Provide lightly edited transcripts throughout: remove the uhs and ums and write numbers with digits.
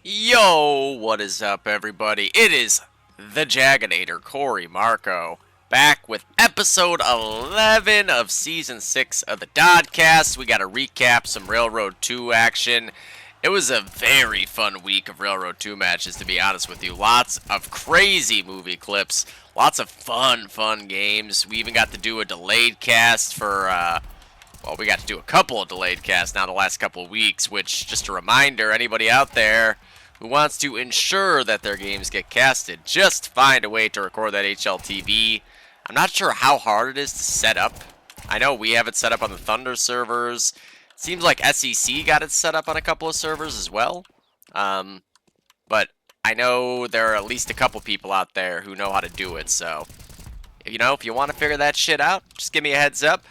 Yo, what is up, everybody? It is the Jaginator, Corey Marco, back with episode 11 of season 6 of the dodcast. We got to recap some Railroad 2 action. It was a very fun week of Railroad 2 matches, to be honest with you. Lots of crazy movie clips, lots of fun games. We even got to do a delayed cast for, well, we got to do a couple of delayed casts now the last couple of weeks, which, just a reminder, anybody out there who wants to ensure that their games get casted, just find a way to record that HLTV. I'm not sure how hard it is to set up. I know we have it set up on the Thunder servers. Seems like s06 got it set up on a couple of servers as well. But I know there are at least a couple people out there who know how to do it, so, if you want to figure that shit out, just give me a heads up.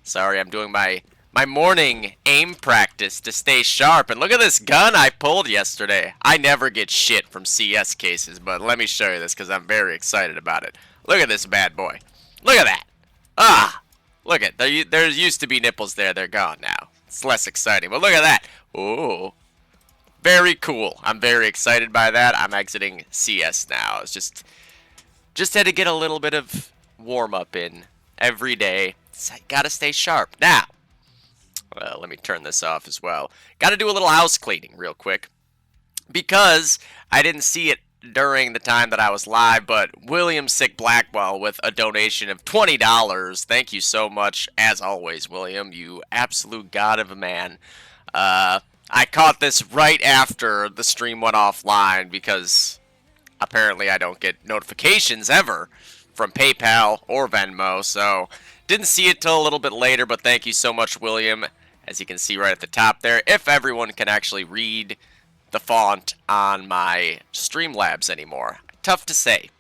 Sorry, I'm doing my morning aim practice to stay sharp. And look at this gun I pulled yesterday. I never get shit from CS cases, but let me show you this because I'm very excited about it. Look at this bad boy. Look at that. Ah, look at there used to be nipples there. They're gone now. It's less exciting, but look at that. Oh, very cool. I'm very excited by that. I'm exiting CS now. It's just had to get a little bit of warm up in every day. Gotta stay sharp. Now, let me turn this off as well. Gotta do a little house cleaning real quick, because I didn't see it during the time that I was live, but William Sick Blackwell with a donation of $20. Thank you so much, as always, William. You absolute god of a man. I caught this right after the stream went offline, because apparently I don't get notifications ever from PayPal or Venmo, so didn't see it till a little bit later, but thank you so much, William. As you can see right at the top there, if everyone can actually read the font on my Streamlabs anymore. Tough to say.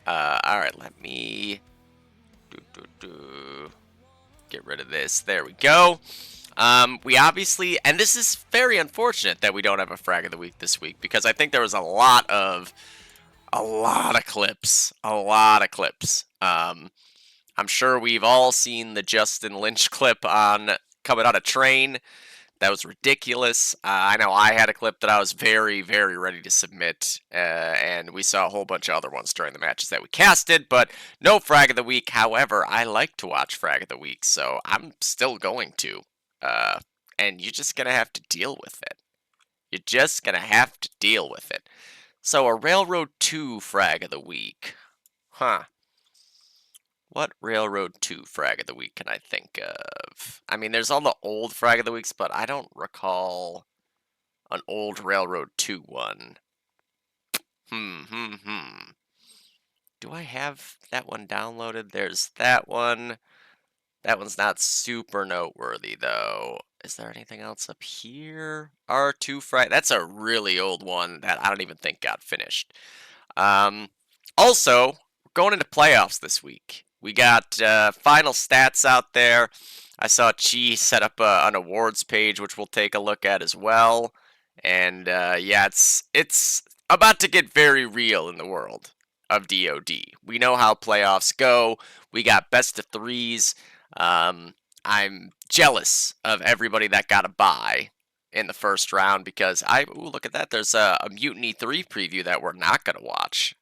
Alright, let me get rid of this. There we go. We obviously, and this is very unfortunate that we don't have a frag of the week this week, because I think there was a lot of clips. I'm sure we've all seen the Justin Lynch clip on coming on a train. That was ridiculous. I know I had a clip that I was very ready to submit, and we saw a whole bunch of other ones during the matches that we casted, but no frag of the week. However, I like to watch frag of the week, so I'm still going to. And you're just going to have to deal with it. You're just going to have to deal with it. So, a Railroad 2 frag of the week. Huh. What Railroad 2 frag of the week can I think of? I mean, there's all the old frag of the weeks, but I don't recall an old Railroad 2 one. Do I have that one downloaded? There's that one. That one's not super noteworthy, though. Is there anything else up here? R2 frag. That's a really old one that I don't even think got finished. Also, we're going into playoffs this week. We got final stats out there. I saw Chi set up an awards page, which we'll take a look at as well. And yeah, it's about to get very real in the world of DoD. We know how playoffs go. We got best of threes. I'm jealous of everybody that got a bye in the first round, because ooh, look at that. There's a Mutiny 3 preview that we're not going to watch.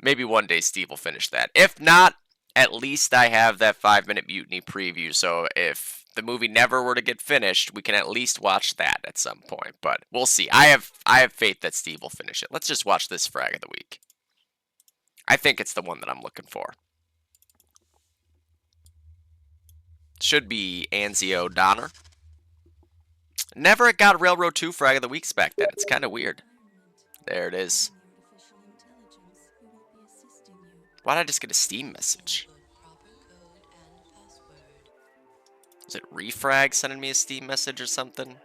Maybe one day Steve will finish that. If not, at least I have that 5-minute Mutiny preview, so if the movie never were to get finished, we can at least watch that at some point. But we'll see. I have faith that Steve will finish it. Let's just watch this frag of the week. I think it's the one that I'm looking for. Should be Anzio Donner. Never got Railroad 2 frag of the weeks back then. It's kind of weird. There it is. Why did I just get a Steam message? Is it Refrag sending me a Steam message or something?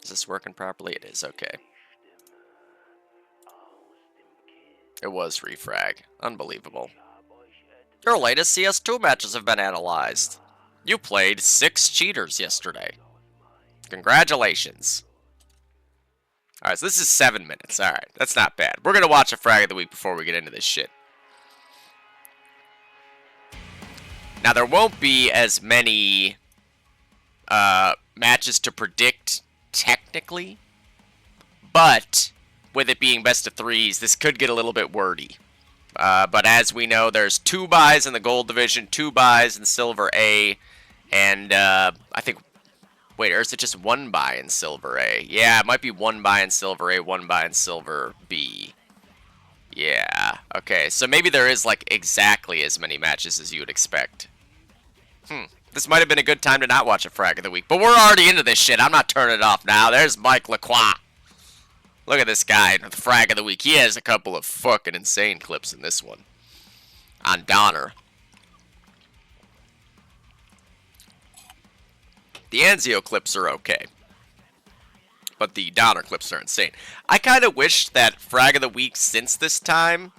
Is this working properly? It is, okay. It was Refrag. Unbelievable. Your latest CS2 matches have been analyzed. You played 6 cheaters yesterday. Congratulations. Alright, so this is 7 minutes. Alright, that's not bad. We're going to watch a frag of the week before we get into this shit. Now, there won't be as many matches to predict technically, but with it being best of threes, this could get a little bit wordy. But as we know, there's 2 buys in the gold division, 2 buys in silver A, and I think, wait, or is it just 1 buy in silver A? Yeah, it might be 1 buy in silver A, 1 buy in silver B. Yeah, okay, so maybe there is like exactly as many matches as you would expect. This might have been a good time to not watch a Frag of the Week, but we're already into this shit. I'm not turning it off now. There's Mike Lacroix. Look at this guy, the Frag of the Week. He has a couple of fucking insane clips in this one. On Donner. The Anzio clips are okay, but the Donner clips are insane. I kind of wish that Frag of the Week since this time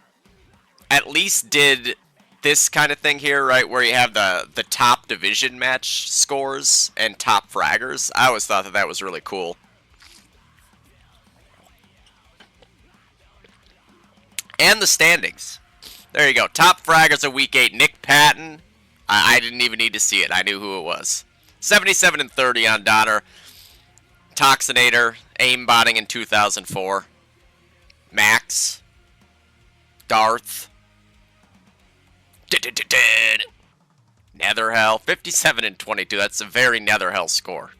at least did this kind of thing here, right, where you have the top division match scores and top fraggers. I always thought that was really cool. And the standings. There you go. Top fraggers of Week 8. Nick Patton. I didn't even need to see it. I knew who it was. 77 and 30 on Donner. Toxinator. Aimbotting in 2004. Max. Garth. Netherhell. 57 and 22. That's a very Netherhell score.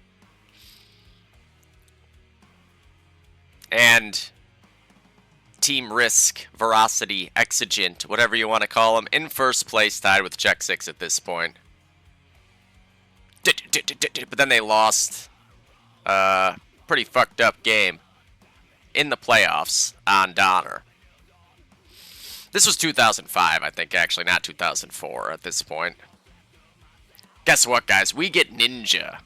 And Team Risk, Veracity, Exigent, whatever you want to call them, in first place, tied with Check 6 at this point. But then they lost a pretty fucked up game in the playoffs on Donner. This was 2005, I think, actually, not 2004 at this point. Guess what, guys? We get Ninja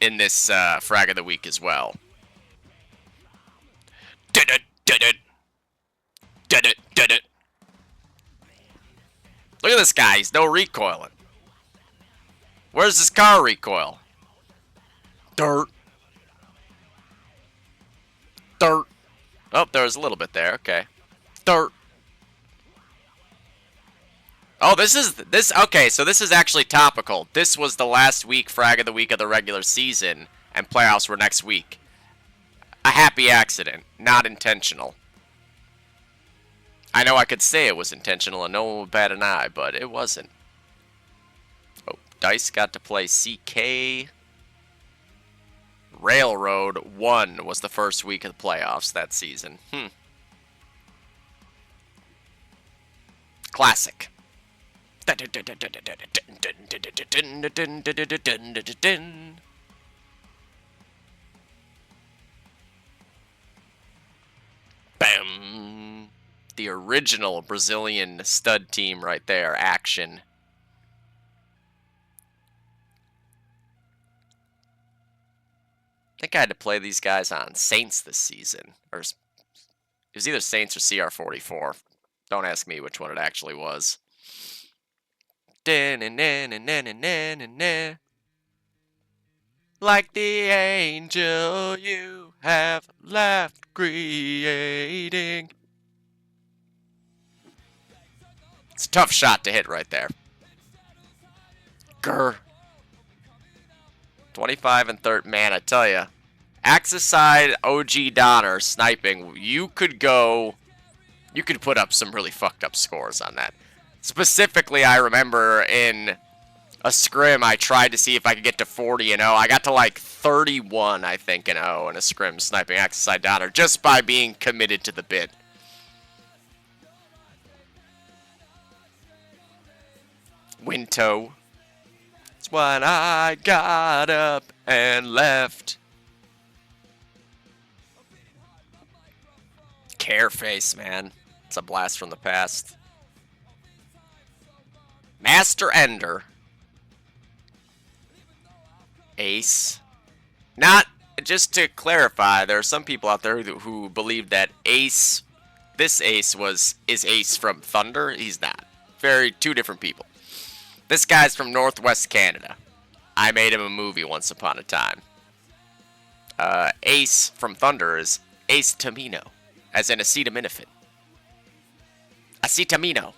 in this Frag of the Week as well. Look at this guy. He's no recoiling. Where's this car recoil? Dirt. Dirt. Oh, there was a little bit there. Okay. Dirt. Oh, okay, so this is actually topical. This was the last week, Frag of the Week of the regular season, and playoffs were next week. A happy accident, not intentional. I know I could say it was intentional and no one would bat an eye, but it wasn't. Oh, Dice got to play CK. Railroad 1 was the first week of the playoffs that season. Classic. Bam. The original Brazilian stud team right there. Action. I think I had to play these guys on Saints this season. Or it was either Saints or CR44. Don't ask me which one it actually was. Like the angel you have left creating. It's a tough shot to hit right there. Grr. 25 and 30. Man, I tell ya. Axis side OG Donner sniping. You could put up some really fucked up scores on that. Specifically, I remember in a scrim, I tried to see if I could get to 40 and 0. I got to like 31, I think, and 0 in a scrim sniping Axis side Donner just by being committed to the bit. Wintow. It's when I got up and left. Careface, man. It's a blast from the past. Master Ender. Ace. Not, just to clarify, there are some people out there who believe that Ace, this Ace is Ace from Thunder. He's not. Two different people. This guy's from Northwest Canada. I made him a movie once upon a time. Ace from Thunder is Ace Tamino, as in acetaminophen. Acetamino.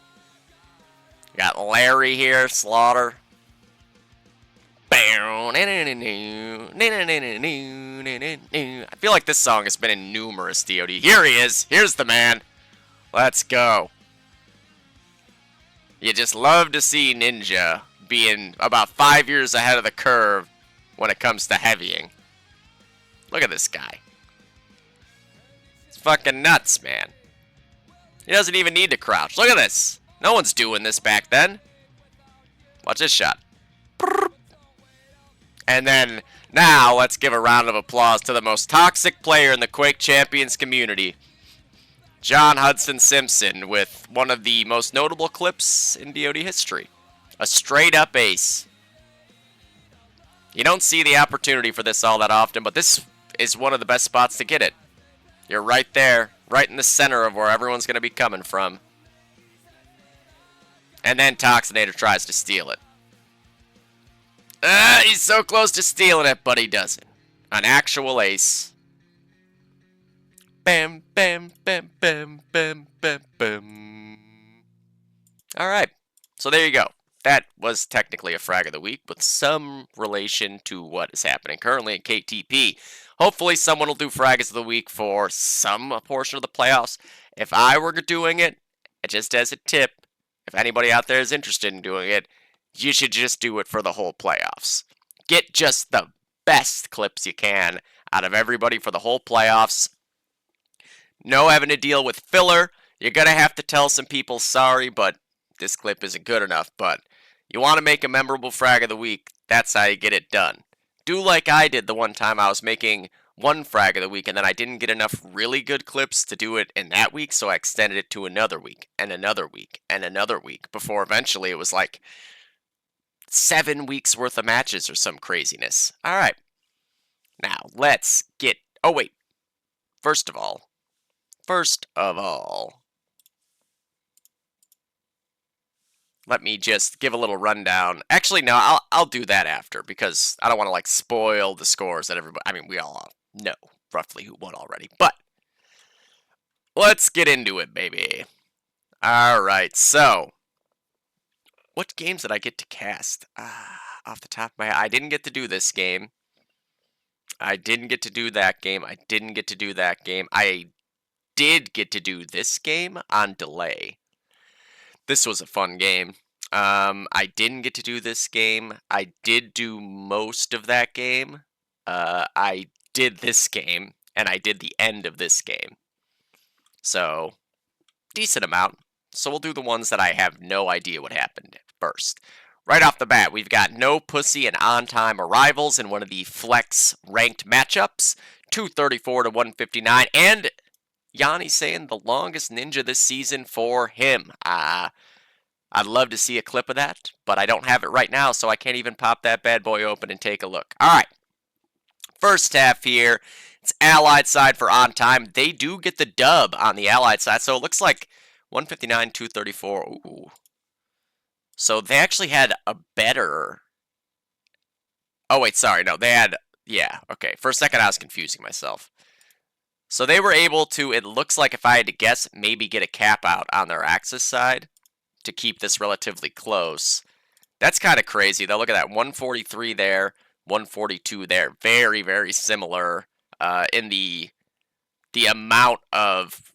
Got Larry here, Slaughter. Bow, I feel like this song has been in numerous DoD. Here he is. Here's the man. Let's go. You just love to see Ninja being about 5 years ahead of the curve when it comes to heavying. Look at this guy. It's fucking nuts, man. He doesn't even need to crouch. Look at this. No one's doing this back then. Watch this shot. And then, now, let's give a round of applause to the most toxic player in the Quake Champions community. John Hudson Simpson with one of the most notable clips in DoD history. A straight-up ace. You don't see the opportunity for this all that often, but this is one of the best spots to get it. You're right there, right in the center of where everyone's going to be coming from. And then Toxinator tries to steal it. He's so close to stealing it, but he doesn't. An actual ace. Bam, bam, bam, bam, bam, bam, bam. Alright, so there you go. That was technically a frag of the week with some relation to what is happening currently in KTP. Hopefully someone will do frags of the week for some portion of the playoffs. If I were doing it, just as a tip, if anybody out there is interested in doing it, you should just do it for the whole playoffs. Get just the best clips you can out of everybody for the whole playoffs. No having to deal with filler. You're going to have to tell some people, sorry, but this clip isn't good enough. But you want to make a memorable frag of the week, that's how you get it done. Do like I did the one time I was making one frag of the week, and then I didn't get enough really good clips to do it in that week, so I extended it to another week, and another week, and another week, before eventually it was like 7 weeks worth of matches or some craziness. Alright. Now, let's get... Oh, wait. First of all, let me just give a little rundown. Actually, no, I'll do that after, because I don't want to, like, spoil the scores that everybody... I mean, we all know roughly who won already, but let's get into it, baby. Alright, so... What games did I get to cast? Off the top of my head, I didn't get to do this game. I didn't get to do that game. I didn't get to do that game. I did get to do this game on delay. This was a fun game. I didn't get to do this game. I did do most of that game. I did this game, and I did the end of this game. So, decent amount. So we'll do the ones that I have no idea what happened first. Right off the bat, we've got No Pussy and On-Time Arrivals in one of the Flex ranked matchups. 234 to 159. And Yanni saying the longest ninja this season for him. I'd love to see a clip of that, but I don't have it right now, so I can't even pop that bad boy open and take a look. Alright. First half here. It's Allied side for On Time. They do get the dub on the Allied side, so it looks like 159, 234. Ooh. So they actually had a better... Oh, wait, sorry. No, they had... Yeah, okay. For a second, I was confusing myself. So they were able to, it looks like if I had to guess, maybe get a cap out on their Axis side to keep this relatively close. That's kind of crazy, though. Look at that. 143 there, 142 there. Very, very similar in the amount of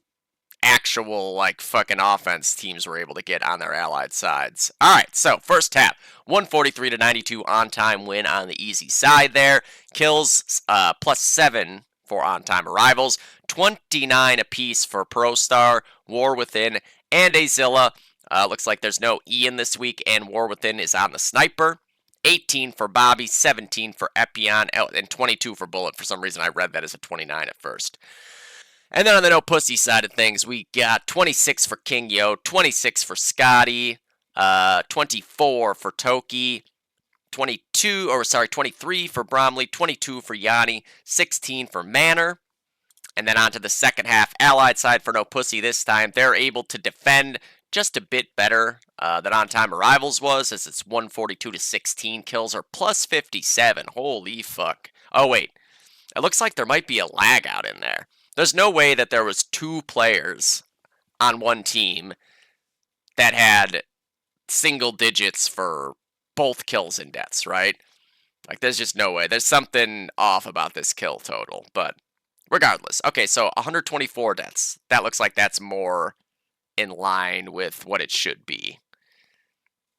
actual, like, fucking offense teams were able to get on their allied sides. Alright, so, first half. 143 to 92 on-time win on the easy side there. Kills +7 for on-time arrivals. 29 apiece for Pro Star, War Within, and Azilla. Looks like there's no Ian this week, and War Within is on the Sniper. 18 for Bobby, 17 for Epion, and 22 for Bullet. For some reason, I read that as a 29 at first. And then on the No Pussy side of things, we got 26 for King Yo, 26 for Scotty, 24 for Toki, 23 for Bromley, 22 for Yanni, 16 for Manor. And then on to the second half, Allied side for No Pussy this time. They're able to defend just a bit better than On-Time Arrivals was, as it's 142 to 16. Kills are +57. Holy fuck. Oh, wait. It looks like there might be a lag out in there. There's no way that there was 2 players on one team that had single digits for both kills and deaths, right? Like, there's just no way. There's something off about this kill total, but regardless. Okay, so 124 deaths. That looks like that's more in line with what it should be.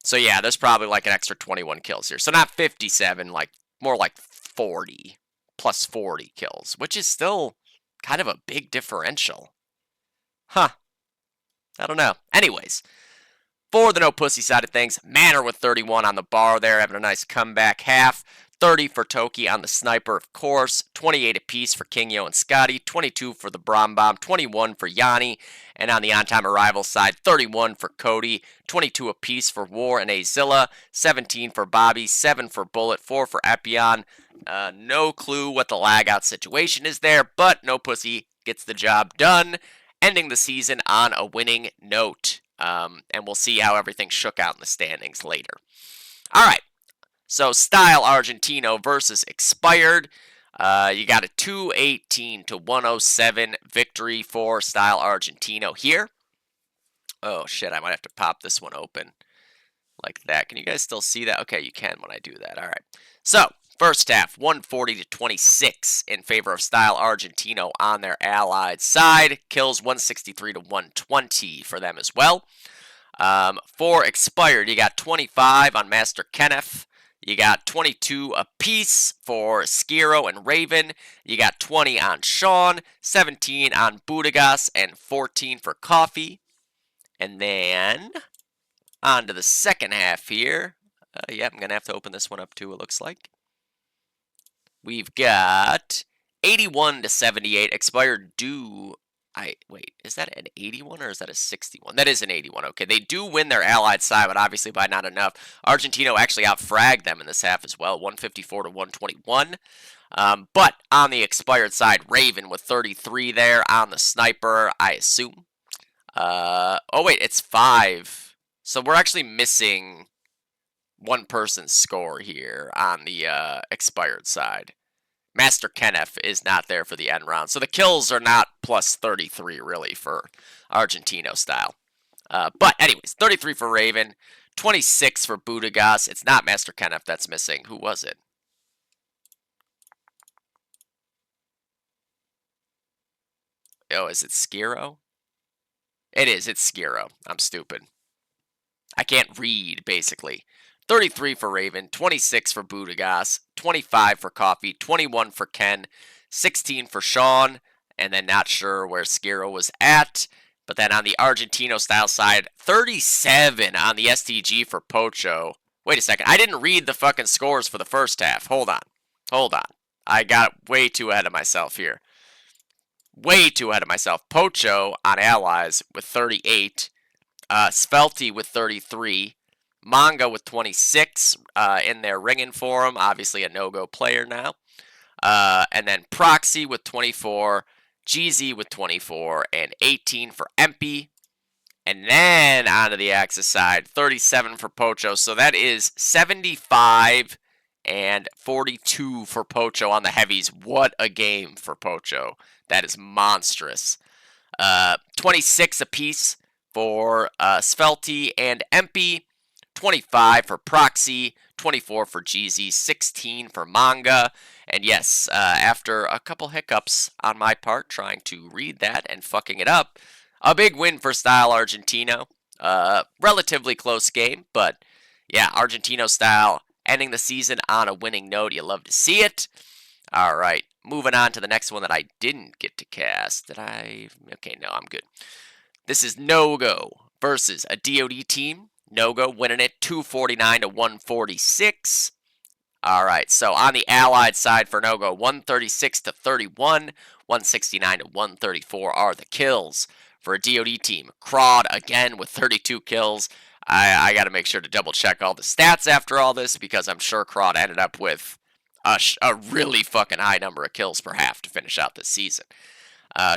So yeah, there's probably like an extra 21 kills here. So not 57, like more like 40 plus 40 kills, which is still kind of a big differential. Huh. I don't know. Anyways, for the no pussy side of things, Manor with 31 on the bar there, having a nice comeback half. 30 for Toki on the sniper, of course. 28 apiece for Kingyo and Scotty. 22 for the Brom Bomb. 21 for Yanni. And on the on-time arrival side, 31 for Cody. 22 apiece for War and Azilla. 17 for Bobby. 7 for Bullet. 4 for Epion. No clue what the lag out situation is there, but no pussy gets the job done, ending the season on a winning note. And we'll see how everything shook out in the standings later. All right. So, Style Argentino versus Expired. You got a 218 to 107 victory for Style Argentino here. Oh, shit, I might have to pop this one open like that. Can you guys still see that? Okay, you can when I do that. All right. So, first half, 140 to 26 in favor of Style Argentino on their allied side. Kills 163 to 120 for them as well. For Expired, you got 25 on Master Kenneth. You got 22 apiece for Skiro and Raven. You got 20 on Sean, 17 on Budagas, and 14 for Coffee. And then, on to the second half here. I'm going to have to open this one up too, it looks like. We've got 81 to 78. Expired do... wait, is that an 81 or is that a 61? That is an 81. Okay, they do win their allied side, but obviously by not enough. Argentino actually outfragged them in this half as well, 154 to 121. But on the Expired side, Raven with 33 there on the sniper, I assume. Oh wait, it's 5. So we're actually missing one person's score here on the Expired side. Master Kenneth is not there for the end round. So the kills are not plus 33, really, for Argentino style. But anyways, 33 for Raven, 26 for Budagas. It's not Master Kenneth that's missing. Who was it? Oh, is it Skiro? It is. It's Skiro. I'm stupid. I can't read, basically. 33 for Raven, 26 for Budagas, 25 for Coffee, 21 for Ken, 16 for Sean, and then not sure where Skiro was at. But then on the Argentino style side, 37 on the STG for Pocho. Wait a second, I didn't read the fucking scores for the first half. Hold on. I got way too ahead of myself here. Way too ahead of myself. Pocho on allies with 38, Svelty with 33, Manga with 26 in there ringing for him. Obviously a no-go player now. And then Proxy with 24, GZ with 24, and 18 for Empy. And then onto the Axis side, 37 for Pocho. So that is 75 and 42 for Pocho on the heavies. What a game for Pocho. That is monstrous. 26 apiece for Svelty and Empy. 25 for Proxy, 24 for GZ, 16 for Manga. And yes, after a couple hiccups on my part trying to read that and fucking it up, a big win for Style Argentino. Relatively close game, but yeah, Argentino Style ending the season on a winning note. You love to see it. All right, moving on to the next one that I didn't get to cast. Okay, no, I'm good. This is No-Go versus a DOD team. No-Go winning it 249 to 146. All right, so on the allied side for No-Go, 136 to 31, 169 to 134 are the kills. For a DOD team, Crawd again with 32 kills. I got to make sure to double check all the stats after all this because I'm sure Crawd ended up with a really fucking high number of kills per half to finish out this season.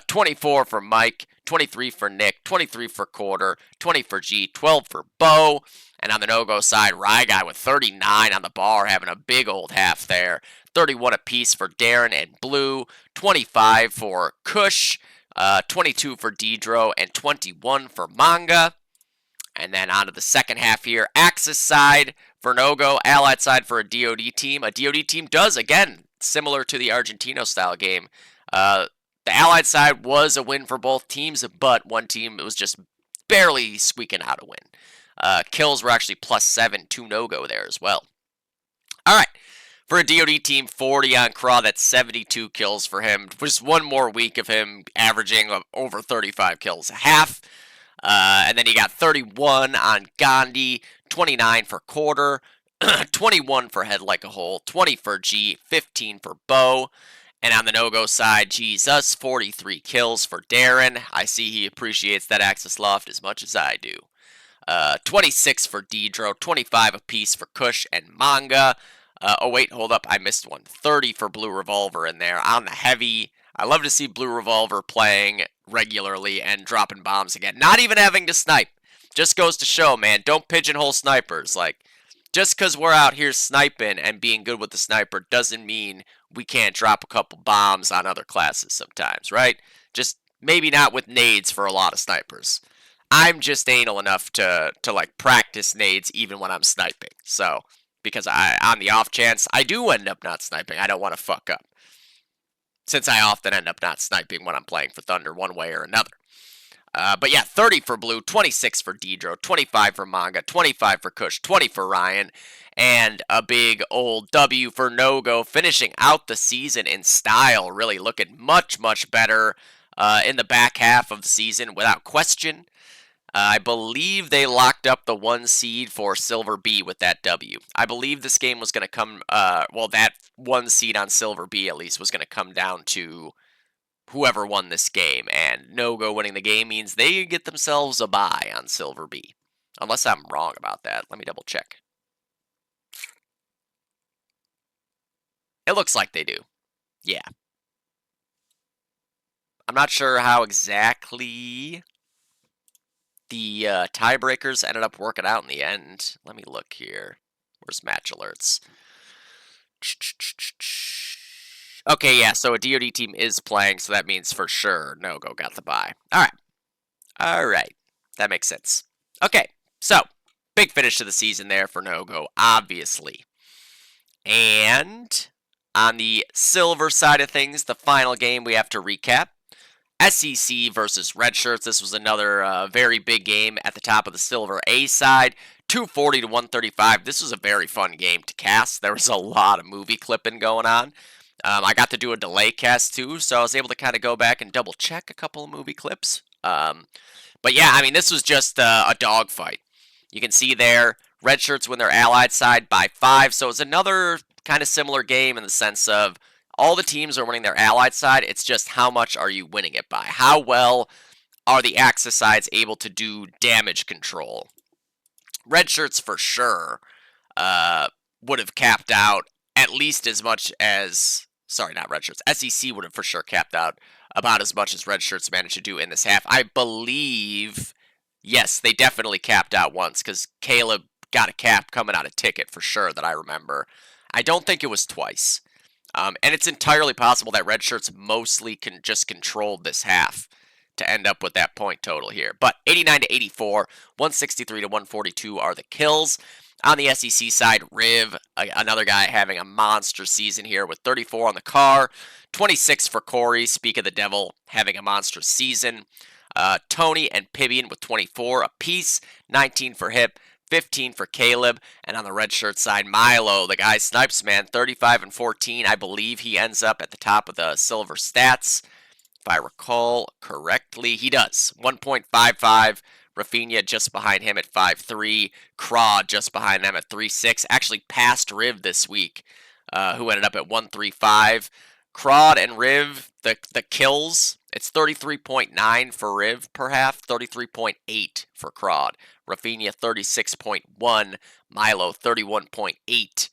24 for Mike, 23 for Nick, 23 for Quarter, 20 for G, 12 for Bo. And on the no-go side, Rye Guy with 39 on the bar, having a big old half there. 31 apiece for Darren and Blue, 25 for Kush, 22 for Dedro, and 21 for Manga. And then on to the second half here. Axis side for Nogo, Allied side for a DoD team. A DoD team does, again, similar to the Argentino-style game. The Allied side was a win for both teams, but one team was just barely squeaking out a win. Kills were actually +7 to Nogo there as well. All right. For a DoD team, 40 on Craw, that's 72 kills for him. Just one more week of him averaging over 35 kills a half. And then you got 31 on Gandhi, 29 for Quarter, 21 for Head Like a Hole, 20 for G, 15 for Bo. And on the no-go side, Jesus, 43 kills for Darren. I see he appreciates that Axis Loft as much as I do. 26 for Deedro, 25 apiece for Kush and Manga. Oh, wait, hold up. I missed one. 30 for Blue Revolver in there. On the heavy, I love to see Blue Revolver playing regularly and dropping bombs again. Not even having to snipe. Just goes to show, man, don't pigeonhole snipers. Like, just because we're out here sniping and being good with the sniper doesn't mean we can't drop a couple bombs on other classes sometimes, right? Just maybe not with nades for a lot of snipers. I'm just anal enough to like practice nades even when I'm sniping. So, because on the off chance I do end up not sniping, I don't want to fuck up. Since I often end up not sniping when I'm playing for Thunder one way or another. But yeah, 30 for Blue, 26 for Deedro, 25 for Manga, 25 for Kush, 20 for Ryan, and a big old W for No-Go, finishing out the season in style, really looking much, much better in the back half of the season, without question. I believe they locked up the 1 seed for Silver B with that W. I believe this game was going to come, well, that 1 seed on Silver B at least was going to come down to whoever won this game, and No-Go winning the game means they get themselves a bye on Silver B. Unless I'm wrong about that. Let me double check. It looks like they do. Yeah. I'm not sure how exactly the tiebreakers ended up working out in the end. Let me look here. Where's match alerts? Okay, yeah, so a DoD team is playing, so that means for sure No-Go got the bye. Alright. That makes sense. Okay, so, big finish to the season there for No-Go, obviously. And on the silver side of things, the final game we have to recap. SEC versus Red Shirts. This was another very big game at the top of the Silver A side. 240 to 135. This was a very fun game to cast. There was a lot of movie clipping going on. I got to do a delay cast too, so I was able to kind of go back and double check a couple of movie clips. But yeah, I mean, this was just a dogfight. You can see there, Red Shirts win their Allied side by 5, so it's another kind of similar game in the sense of all the teams are winning their Allied side. It's just how much are you winning it by? How well are the Axis sides able to do damage control? Red Shirts for sure would have capped out at least as much as... Sorry, not Red Shirts. SEC would have for sure capped out about as much as Red Shirts managed to do in this half. I believe... Yes, they definitely capped out once because Caleb got a cap coming out of ticket for sure that I remember. I don't think it was twice. And it's entirely possible that Red Shirts mostly just controlled this half to end up with that point total here. But 89 to 84, 163 to 142 are the kills. On the SEC side, Riv, another guy having a monster season here with 34 on the car, 26 for Corey, Speak of the Devil, having a monstrous season. Tony and Pibian with 24 apiece, 19 for Hip, 15 for Caleb, and on the red shirt side, Milo, the guy snipes, man, 35 and 14. I believe he ends up at the top of the silver stats, if I recall correctly. He does, 1.55. Rafinha just behind him at 5.3. Craw just behind them at 3.6. Actually passed Riv this week, who ended up at 1.35. Crawd and Riv, the kills, it's 33.9 for Riv per half, 33.8 for Crawd. Rafinha 36.1, Milo 31.8.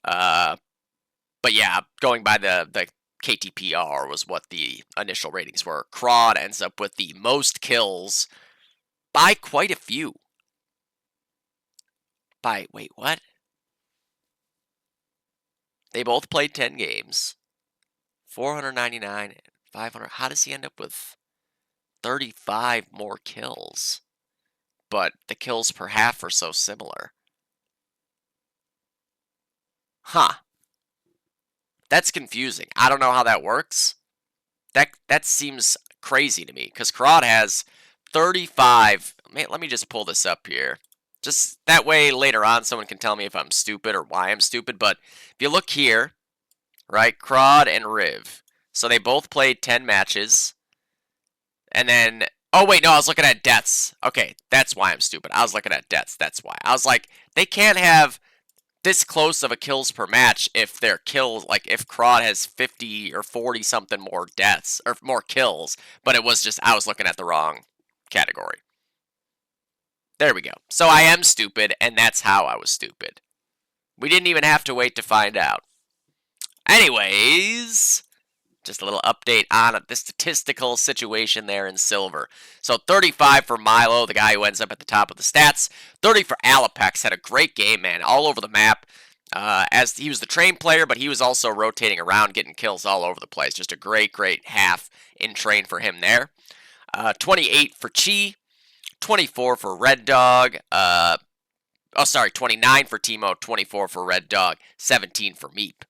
But yeah, going by the KTPR was what the initial ratings were. Crawd ends up with the most kills by quite a few. Wait, what? They both played 10 games. 499 and 500. How does he end up with 35 more kills? but the kills per half are so similar. Huh. That's confusing. I don't know how that works. That seems crazy to me, because Karad has 35. Let me just pull this up here. Just that way later on someone can tell me if I'm stupid or why I'm stupid. But if you look here, right, Krod and Riv. So they both played 10 matches. And then, oh wait, no, I was looking at deaths. Okay, that's why I'm stupid. I was looking at deaths, that's why. I was like, they can't have this close of a kills per match if their kills, like if Krod has 50 or 40 something more deaths, or more kills. But it was just, I was looking at the wrong category. There we go. So I am stupid, and that's how I was stupid. We didn't even have to wait to find out. Anyways, just a little update on the statistical situation there in silver. So 35 for Milo, the guy who ends up at the top of the stats. 30 for Alapex, had a great game, man, all over the map. As he was the train player, but he was also rotating around, getting kills all over the place. Just a great, great half in train for him there. 28 for Chi. 24 for Red Dog. 29 for Timo. 24 for Red Dog. 17 for Meep.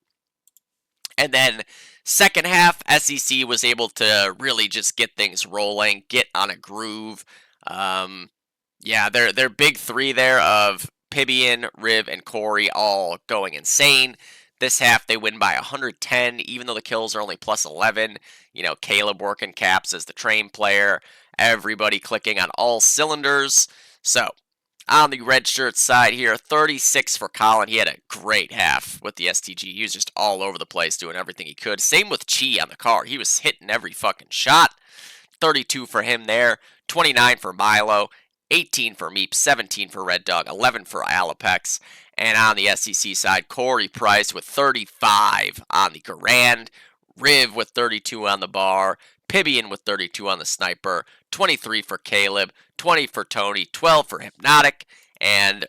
And then second half, SEC was able to really just get things rolling, get on a groove. Yeah, their big three there of Pibian, Riv, and Corey all going insane. This half, they win by 110, even though the kills are only plus 11. You know, Caleb working caps as the train player. Everybody clicking on all cylinders. So, on the red shirt side here, 36 for Colin. He had a great half with the STG. He was just all over the place doing everything he could. Same with Chi on the car. He was hitting every fucking shot. 32 for him there. 29 for Milo. 18 for Meep. 17 for Red Dog. 11 for Alapex. And on the SEC side, Corey Price with 35 on the Garand. Riv with 32 on the bar. Pibian with 32 on the Sniper. 23 for Caleb. 20 for Tony. 12 for Hypnotic. And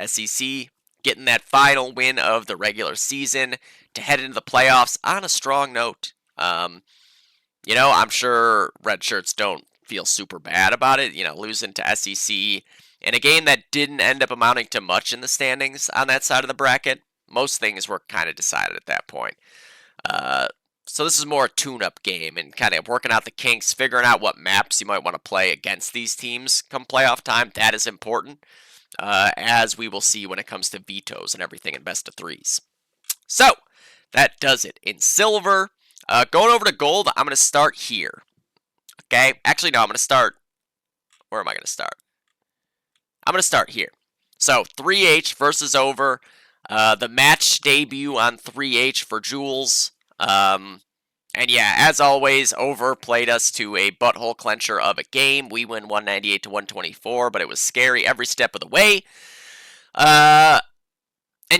SEC getting that final win of the regular season to head into the playoffs on a strong note. You know, I'm sure red shirts don't feel super bad about it, you know, losing to SEC in a game that didn't end up amounting to much in the standings on that side of the bracket. Most things were kind of decided at that point. So this is more a tune-up game and kind of working out the kinks, figuring out what maps you might want to play against these teams come playoff time. That is important, as we will see when it comes to vetoes and everything in best of threes. So that does it in silver. Going over to gold, I'm going to start here. Okay? Actually, no, I'm going to start... Where am I going to start? I'm going to start here. So, 3H versus Over. The match debut on 3H for Jules. And yeah, as always, Over played us to a butthole clencher of a game. We win 198 to 124, but it was scary every step of the way. And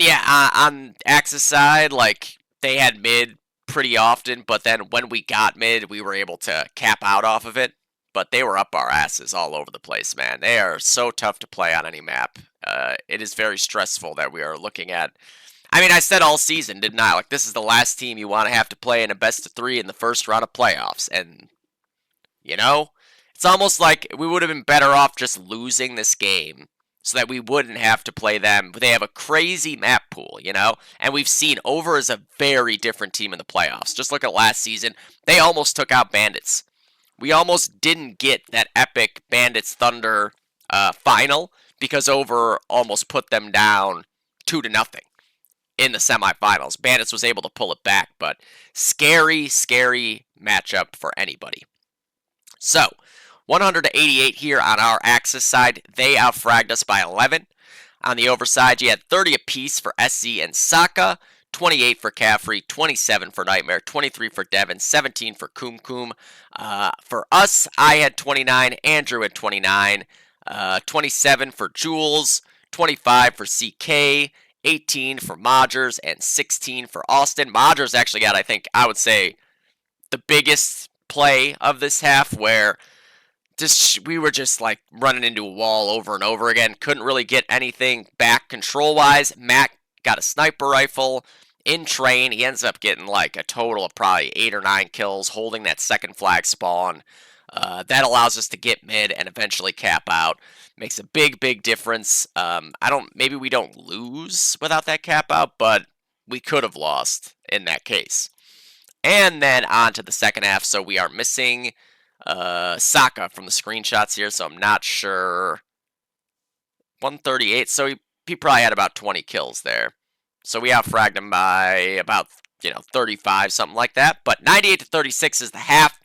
yeah, on Axis side, like, they had mid pretty often, but then when we got mid, we were able to cap out off of it. But they were up our asses all over the place, man. They are so tough to play on any map. It is very stressful that we are looking at. I mean, I said all season, didn't I? Like, this is the last team you want to have to play in a best of 3 in the first round of playoffs. And, you know, it's almost like we would have been better off just losing this game so that we wouldn't have to play them. They have a crazy map pool, you know? And we've seen Over is a very different team in the playoffs. Just look at last season. They almost took out Bandits. We almost didn't get that epic Bandits Thunder final because Over almost put them down 2-0 in the semifinals. Bandits was able to pull it back, but scary, scary matchup for anybody. So, 188 here on our Axis side. They outfragged us by 11. On the Over side, you had 30 apiece for SC and Saka. 28 for Caffrey, 27 for Nightmare, 23 for Devin, 17 for Kum Kum. For us, I had 29, Andrew had 29, 27 for Jules, 25 for CK, 18 for Modgers, and 16 for Austin. Modgers actually got, I would say, the biggest play of this half, where we were just like running into a wall over and over again. Couldn't really get anything back control-wise. Matt got a sniper rifle in train. He ends up getting like a total of probably 8 or 9 kills, holding that second flag spawn. That allows us to get mid and eventually cap out. Makes a big difference. Maybe we don't lose without that cap out, but we could have lost in that case. And then on to the second half. So we are missing Saka from the screenshots here, so I'm not sure. 138, so he probably had about 20 kills there. So we outfragged him by about 35, something like that. But 98 to 36 is the half.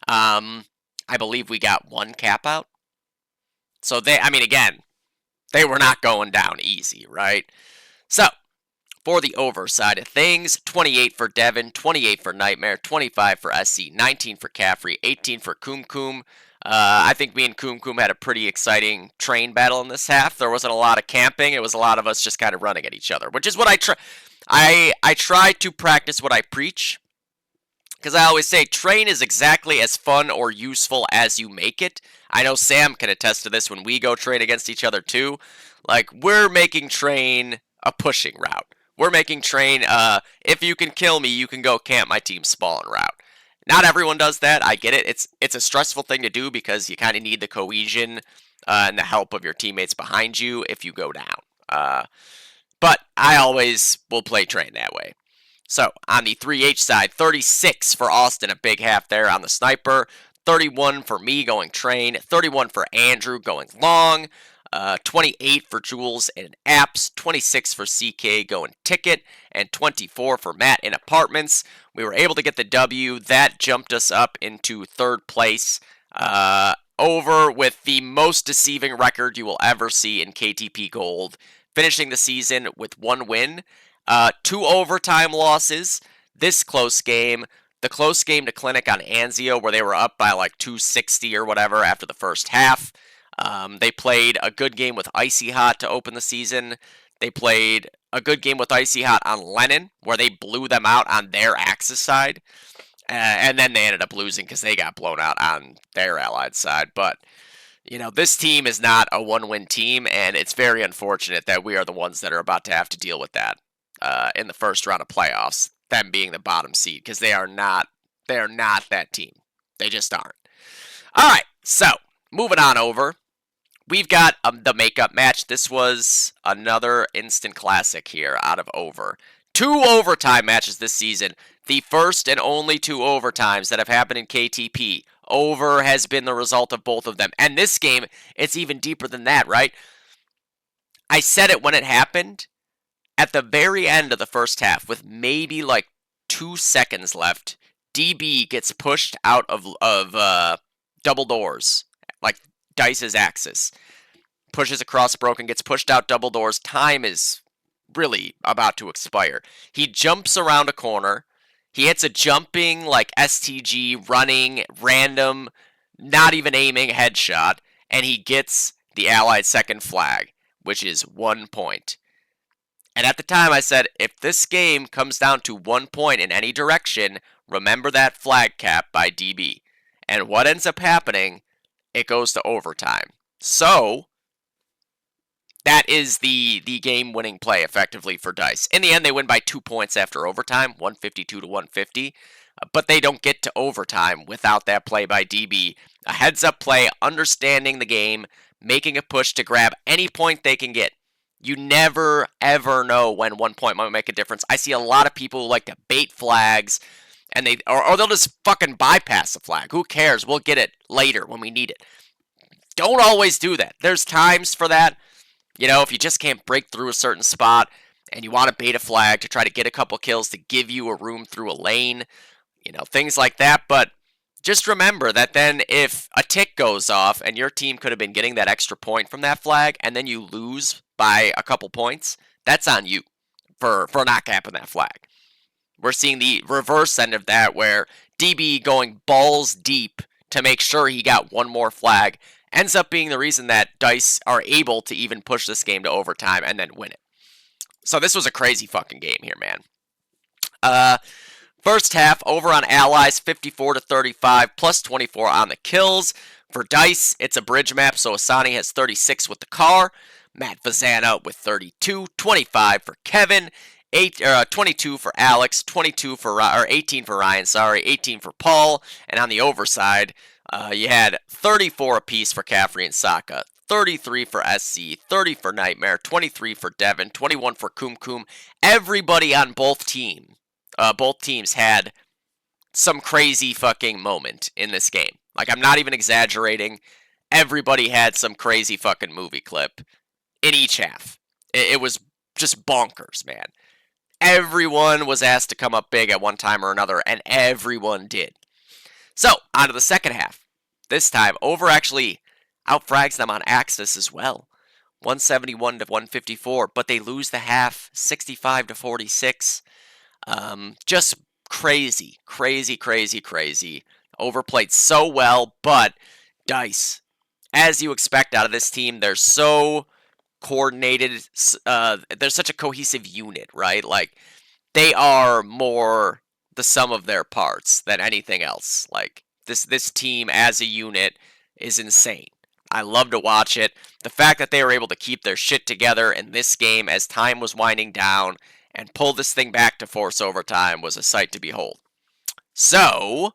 I believe we got one cap out. So again, they were not going down easy, right? So for the over side of things, 28 for Devin, 28 for Nightmare, 25 for SC, 19 for Caffrey, 18 for Kum. I think me and Kum had a pretty exciting train battle in this half. There wasn't a lot of camping. It was a lot of us just kind of running at each other, which is what I try. I try to practice what I preach, because I always say train is exactly as fun or useful as you make it. I know Sam can attest to this when we go train against each other too. Like, we're making train a pushing route. We're making train, if you can kill me, you can go camp my team's spawn route. Not everyone does that. I get it. It's a stressful thing to do because you kind of need the cohesion and the help of your teammates behind you if you go down. But I always will play train that way. So on the 3H side, 36 for Austin, a big half there on the sniper. 31 for me going train. 31 for Andrew going long. 28 for Jules in apps, 26 for CK going ticket, and 24 for Matt in apartments. We were able to get the W. That jumped us up into third place, over with the most deceiving record you will ever see in KTP Gold, finishing the season with 1 win, 2 overtime losses, this close game, the close game to Clinic on Anzio where they were up by like 260 or whatever after the first half. They played a good game with Icy Hot to open the season. They played a good game with Icy Hot on Lennon, where they blew them out on their Axis side. And then they ended up losing because they got blown out on their Allied side. But, this team is not a one-win team, and it's very unfortunate that we are the ones that are about to have to deal with that in the first round of playoffs, them being the bottom seed, because they are not that team. They just aren't. All right, so moving on over. We've got the makeup match. This was another instant classic here out of over. 2 overtime matches this season. The first and only 2 overtimes that have happened in KTP. Over has been the result of both of them. And this game, it's even deeper than that, right? I said it when it happened. At the very end of the first half, with maybe like 2 seconds left, DB gets pushed out of double doors. Like Dice's Axis. Pushes across broken, gets pushed out double doors. Time is really about to expire. He jumps around a corner. He hits a jumping, like STG, running, random, not even aiming headshot. And he gets the Allied second flag, which is 1 point. And at the time I said, if this game comes down to 1 point in any direction, remember that flag cap by DB. And what ends up happening, it goes to overtime. So, that is the game-winning play, effectively, for DICE. In the end, they win by 2 points after overtime, 152 to 150. But they don't get to overtime without that play by DB. A heads-up play, understanding the game, making a push to grab any point they can get. You never, ever know when 1 point might make a difference. I see a lot of people who like to bait flags, and or they'll just fucking bypass the flag. Who cares? We'll get it later when we need it. Don't always do that. There's times for that. If you just can't break through a certain spot and you want to bait a flag to try to get a couple kills to give you a room through a lane, things like that. But just remember that then if a tick goes off and your team could have been getting that extra point from that flag and then you lose by a couple points, that's on you for not capping that flag. We're seeing the reverse end of that where DB going balls deep to make sure he got one more flag ends up being the reason that DICE are able to even push this game to overtime and then win it. So this was a crazy fucking game here, man. First half, over on Allies, 54 to 35, plus 24 on the kills. For DICE, it's a bridge map, so Asani has 36 with the car. Matt Vazana with 32, 25 for Kevin, 22 for Alex, 18 for Ryan, 18 for Paul, and on the overside, you had 34 apiece for Caffrey and Sokka, 33 for SC, 30 for Nightmare, 23 for Devin, 21 for Kum. Everybody on both teams had some crazy fucking moment in this game. Like, I'm not even exaggerating. Everybody had some crazy fucking movie clip in each half. It was just bonkers, man. Everyone was asked to come up big at one time or another, and everyone did. So, on to the second half. This time, Over actually outfrags them on Axis as well. 171 to 154, but they lose the half 65 to 46. Just crazy. Overplayed so well, but DICE, as you expect out of this team, they're so coordinated. They're such a cohesive unit, right? Like, they are more the sum of their parts than anything else. Like, this team as a unit is insane. I love to watch it. The fact that they were able to keep their shit together in this game as time was winding down and pull this thing back to force overtime was a sight to behold. So,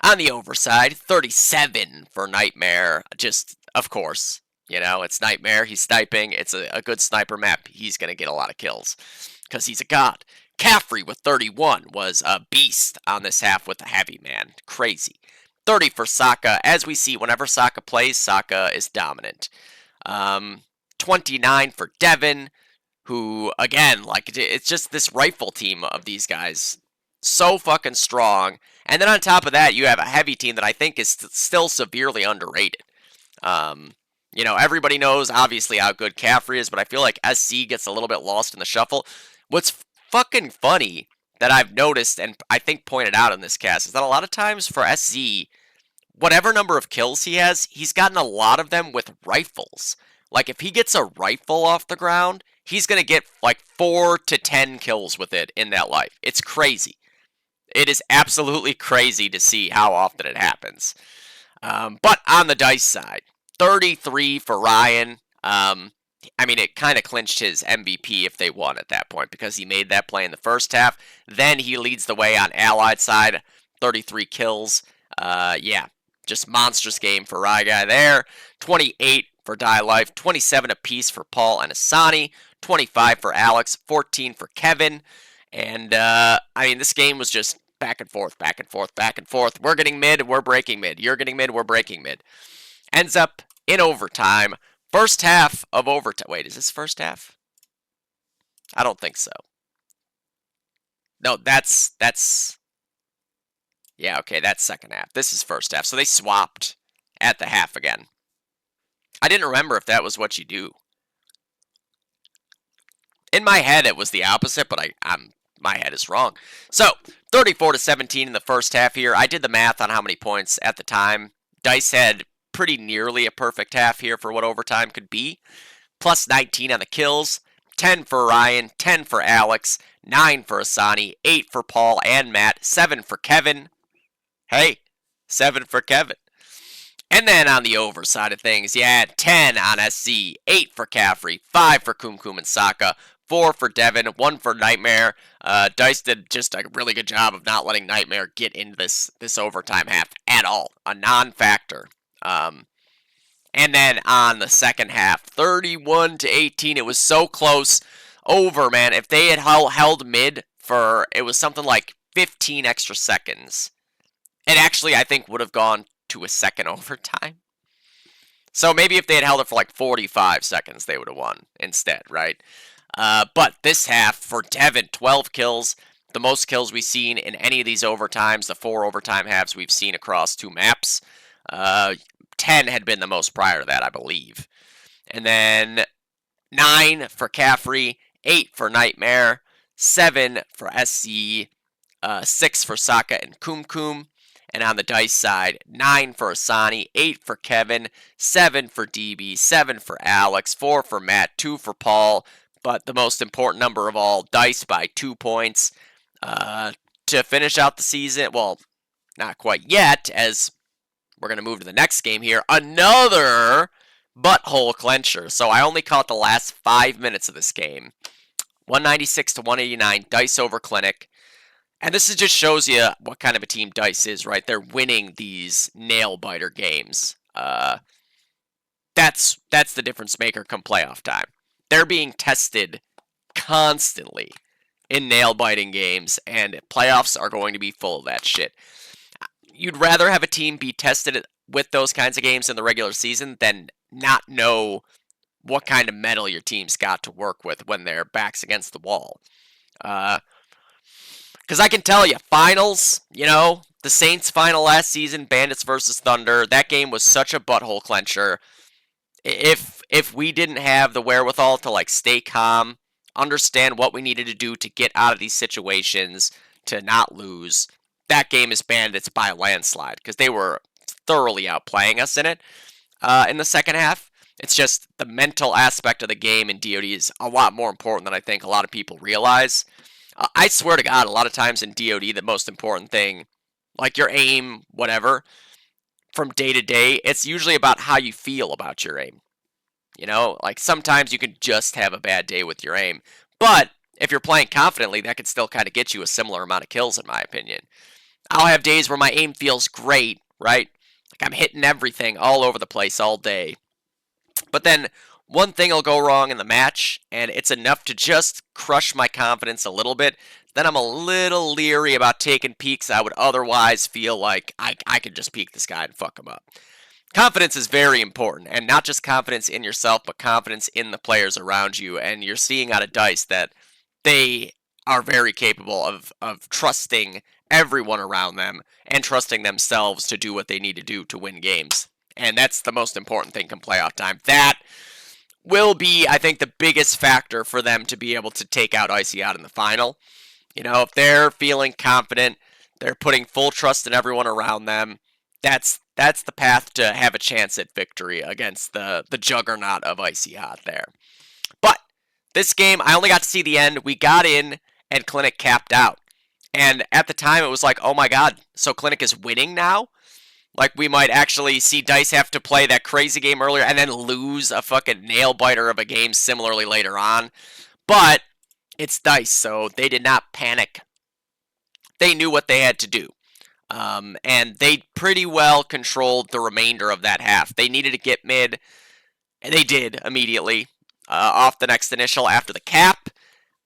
on the overside, 37 for Nightmare. Just, of course, it's Nightmare. He's sniping. It's a good sniper map. He's going to get a lot of kills because he's a god. Caffrey with 31 was a beast on this half with the heavy, man. Crazy. 30 for Sokka. As we see, whenever Sokka plays, Sokka is dominant. 29 for Devin, who, again, like, it's just this rifle team of these guys. So fucking strong. And then on top of that, you have a heavy team that I think is still severely underrated. Everybody knows, obviously, how good Caffrey is, but I feel like SC gets a little bit lost in the shuffle. What's fucking funny that I've noticed, and I think pointed out in this cast, is that a lot of times for SC, whatever number of kills he has, he's gotten a lot of them with rifles. Like, if he gets a rifle off the ground, he's going to get, like, 4 to 10 kills with it in that life. It's crazy. It is absolutely crazy to see how often it happens. But on the DICE side, 33 for Ryan. It kind of clinched his MVP if they won at that point because he made that play in the first half. Then he leads the way on Allied side, 33 kills. Just monstrous game for Rye Guy there. 28 for Die Life, 27 apiece for Paul and Asani, 25 for Alex, 14 for Kevin. And, this game was just back and forth. We're getting mid, we're breaking mid. You're getting mid, we're breaking mid. Ends up in overtime. First half of overtime. Wait, is this first half? I don't think so. No, that's... Yeah, okay, that's second half. This is first half. So they swapped at the half again. I didn't remember if that was what you do. In my head, it was the opposite, but my head is wrong. So, 34 to 17 in the first half here. I did the math on how many points at the time. DICE had pretty nearly a perfect half here for what overtime could be. Plus 19 on the kills. 10 for Ryan, 10 for Alex, 9 for Asani, 8 for Paul and Matt, 7 for Kevin. Hey, 7 for Kevin. And then on the over side of things, you had 10 on SC, 8 for Caffrey, 5 for Kum and Sokka, 4 for Devin, 1 for Nightmare. DICE did just a really good job of not letting Nightmare get into this overtime half at all. A non-factor. And then on the second half, 31 to 18, it was so close. Over, man. If they had held mid for, it was something like 15 extra seconds, it actually, I think, would have gone to a second overtime. So maybe if they had held it for like 45 seconds, they would have won instead, right? But this half, for Devin, 12 kills. The most kills we've seen in any of these overtimes, the 4 overtime halves we've seen across 2 maps. 10 had been the most prior to that, I believe. And then 9 for Caffrey, 8 for Nightmare, 7 for SC, 6 for Sokka and Kum. And on the DICE side, 9 for Asani, 8 for Kevin, 7 for DB, 7 for Alex, 4 for Matt, 2 for Paul. But the most important number of all, DICE by 2 points to finish out the season. Well, not quite yet, as we're going to move to the next game here. Another butthole clencher. So I only caught the last 5 minutes of this game. 196 to 189, Dice over Clinic. And this just shows you what kind of a team Dice is, right? They're winning these nail-biter games. That's the difference maker come playoff time. They're being tested constantly in nail-biting games, and playoffs are going to be full of that shit. You'd rather have a team be tested with those kinds of games in the regular season than not know what kind of metal your team's got to work with when their back's against the wall. Because I can tell you, finals, the Saints final last season, Bandits versus Thunder, that game was such a butthole clencher. If we didn't have the wherewithal to like stay calm, understand what we needed to do to get out of these situations, to not lose, that game is Bandits by a landslide because they were thoroughly outplaying us in it in the second half. It's just the mental aspect of the game in DoD is a lot more important than I think a lot of people realize. I swear to God, a lot of times in DoD, the most important thing, like your aim, whatever, from day to day, it's usually about how you feel about your aim. Like sometimes you can just have a bad day with your aim. But if you're playing confidently, that can still kind of get you a similar amount of kills, in my opinion. I'll have days where my aim feels great, right? Like I'm hitting everything all over the place all day. But then one thing will go wrong in the match, and it's enough to just crush my confidence a little bit. Then I'm a little leery about taking peeks I would otherwise feel like I could just peek this guy and fuck him up. Confidence is very important, and not just confidence in yourself, but confidence in the players around you. And you're seeing out of Dice that they are very capable of trusting everyone around them and trusting themselves to do what they need to do to win games. And that's the most important thing come playoff time. That will be, I think, the biggest factor for them to be able to take out Icy out in the final. If they're feeling confident, they're putting full trust in everyone around them, that's the path to have a chance at victory against the juggernaut of Icy Hot there. But this game, I only got to see the end. We got in, and Clinic capped out. And at the time, it was like, oh my god, so Clinic is winning now? Like, we might actually see Dice have to play that crazy game earlier and then lose a fucking nail-biter of a game similarly later on. But it's Dice, so they did not panic. They knew what they had to do. And they pretty well controlled the remainder of that half. They needed to get mid, and they did immediately off the next initial after the cap.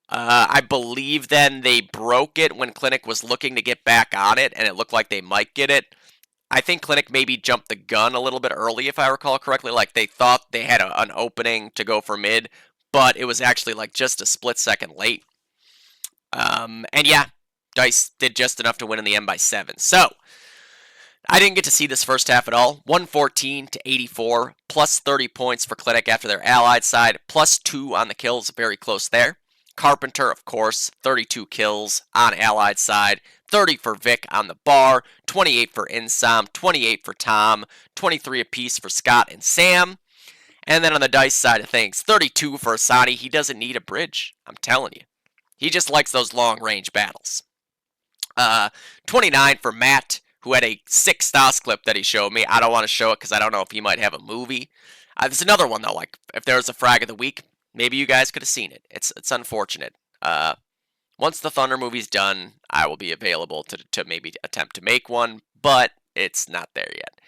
I believe then they broke it when Clinic was looking to get back on it, and it looked like they might get it. I think Clinic maybe jumped the gun a little bit early, if I recall correctly. Like, they thought they had an opening to go for mid, but it was actually like just a split second late. And yeah, Dice did just enough to win in the end by 7. So, I didn't get to see this first half at all. 114 to 84, plus 30 points for Clinic after their allied side, plus 2 on the kills, very close there. Carpenter, of course, 32 kills on allied side, 30 for Vic on the bar, 28 for Insom, 28 for Tom, 23 apiece for Scott and Sam. And then on the Dice side of things, 32 for Asani. He doesn't need a bridge, I'm telling you. He just likes those long-range battles. 29 for Matt, who had a 6 DOS clip that he showed me. I don't want to show it because I don't know if he might have a movie. There's another one, though. Like, if there was a frag of the week, maybe you guys could have seen it. It's unfortunate. Once the Thunder movie's done, I will be available to maybe attempt to make one, but it's not there yet.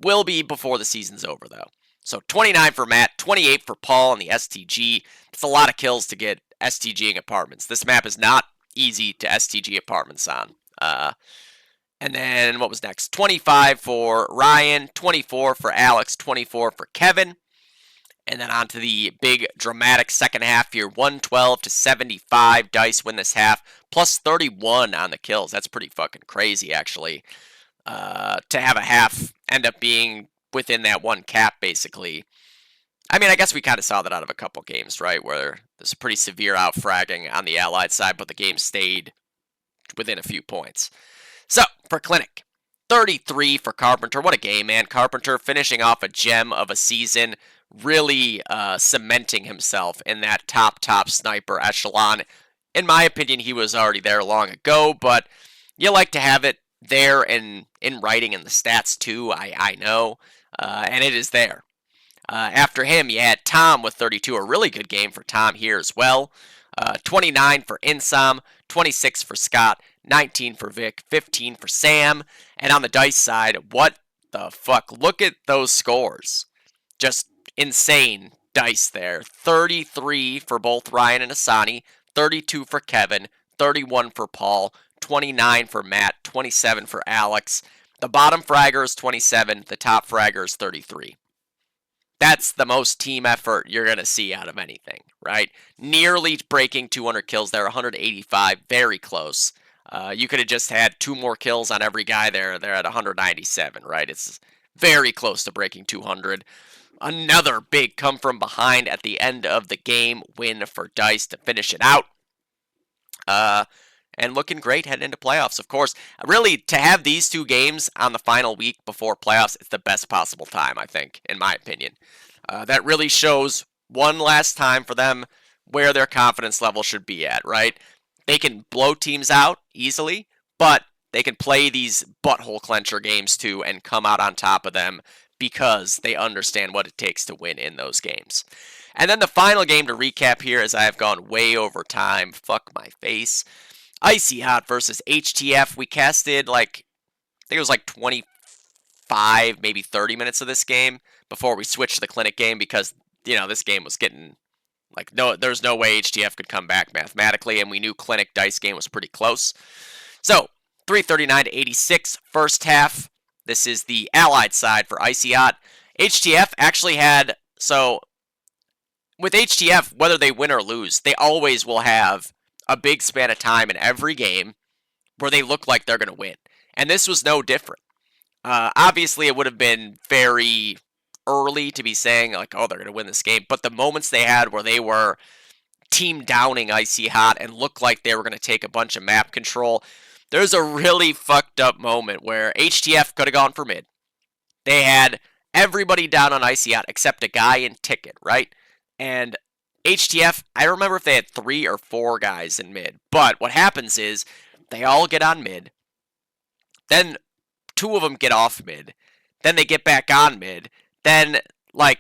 Will be before the season's over, though. So 29 for Matt, 28 for Paul on the STG. It's a lot of kills to get STGing apartments. This map is not easy to STG apartments on. And then what was next? 25 for Ryan, 24 for Alex, 24 for Kevin. And then on to the big dramatic second half here. 112 to 75. Dice win this half. Plus 31 on the kills. That's pretty fucking crazy, actually. To have a half end up being within that one cap, basically. I mean, I guess we kind of saw that out of a couple games, right? Where there's a pretty severe outfragging on the Allied side, but the game stayed within a few points. So, for Clinic, 33 for Carpenter. What a game, man. Carpenter finishing off a gem of a season, really cementing himself in that top sniper echelon. In my opinion, he was already there long ago, but you like to have it there and in writing in the stats too, I know, and it is there. After him, you had Tom with 32, a really good game for Tom here as well. 29 for Insom, 26 for Scott, 19 for Vic, 15 for Sam. And on the dice side, what the fuck? Look at those scores. Just insane dice there. 33 for both Ryan and Asani, 32 for Kevin, 31 for Paul, 29 for Matt, 27 for Alex. The bottom fragger is 27, the top fragger is 33. That's the most team effort you're going to see out of anything, right? Nearly breaking 200 kills there, 185, very close. You could have just had 2 more kills on every guy there. They're at 197, right? It's very close to breaking 200. Another big come from behind at the end of the game win for Dice to finish it out. And looking great heading into playoffs, of course. Really, to have these 2 games on the final week before playoffs, it's the best possible time, I think, in my opinion. That really shows one last time for them where their confidence level should be at, right? They can blow teams out easily, but they can play these butthole clencher games too and come out on top of them because they understand what it takes to win in those games. And then the final game to recap here, as I have gone way over time. Fuck my face. Icy Hot versus HTF. We casted I think it was 25, maybe 30 minutes of this game before we switched to the clinic game because, this game was getting, there's no way HTF could come back mathematically, and we knew clinic dice game was pretty close. So, 339 to 86, first half. This is the allied side for Icy Hot. HTF actually had, with HTF, whether they win or lose, they always will have a big span of time in every game where they look like they're going to win. And this was no different. Obviously, it would have been very early to be saying, they're going to win this game. But the moments they had where they were team downing Icy Hot and looked like they were going to take a bunch of map control, there's a really fucked up moment where HTF could have gone for mid. They had everybody down on Icy Hot except a guy in ticket, right? And HTF, I don't remember if they had 3 or 4 guys in mid. But what happens is they all get on mid. Then 2 of them get off mid. Then they get back on mid. Then,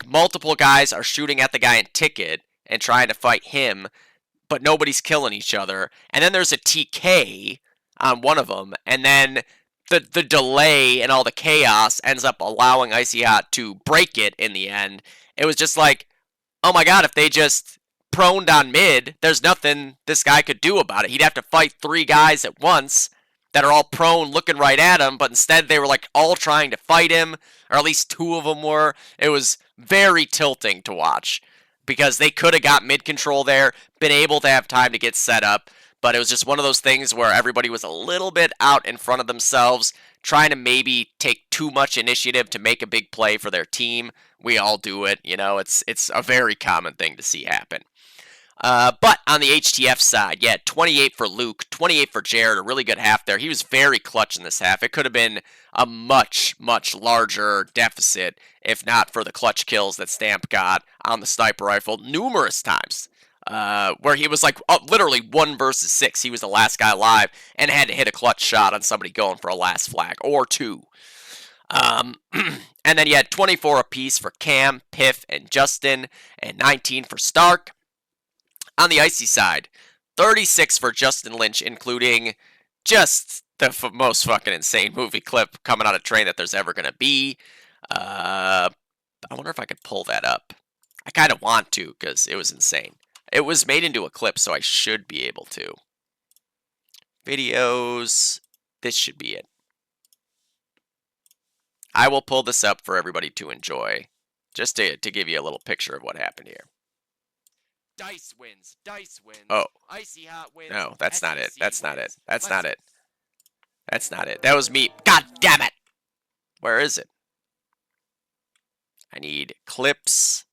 multiple guys are shooting at the guy in ticket and trying to fight him, but nobody's killing each other. And then there's a TK on one of them. And then the delay and all the chaos ends up allowing Icy Hot to break it in the end. It was just oh my god, if they just proned on mid, there's nothing this guy could do about it. He'd have to fight 3 guys at once that are all prone looking right at him, but instead they were all trying to fight him, or at least 2 of them were. It was very tilting to watch because they could have got mid control there, been able to have time to get set up, but it was just one of those things where everybody was a little bit out in front of themselves, trying to maybe take too much initiative to make a big play for their team. We all do it, it's a very common thing to see happen. But on the HTF side, 28 for Luke, 28 for Jared, a really good half there. He was very clutch in this half. It could have been a much, much larger deficit if not for the clutch kills that Stamp got on the sniper rifle numerous times. Where he was literally 1 versus 6. He was the last guy alive and had to hit a clutch shot on somebody going for a last flag or 2. And then you had 24 apiece for Cam, Piff, and Justin, and 19 for Stark. On the Icy side, 36 for Justin Lynch, including just the most fucking insane movie clip coming out of train that there's ever going to be. I wonder if I could pull that up. I kind of want to because it was insane. It was made into a clip, so I should be able to. Videos. This should be it. I will pull this up for everybody to enjoy, just to give you a little picture of what happened here. Dice wins. Dice wins. Oh. Icy Hot wins. No, that's not it. That's not it. That's not it. That's not it. That was me. God damn it. Where is it? I need clips.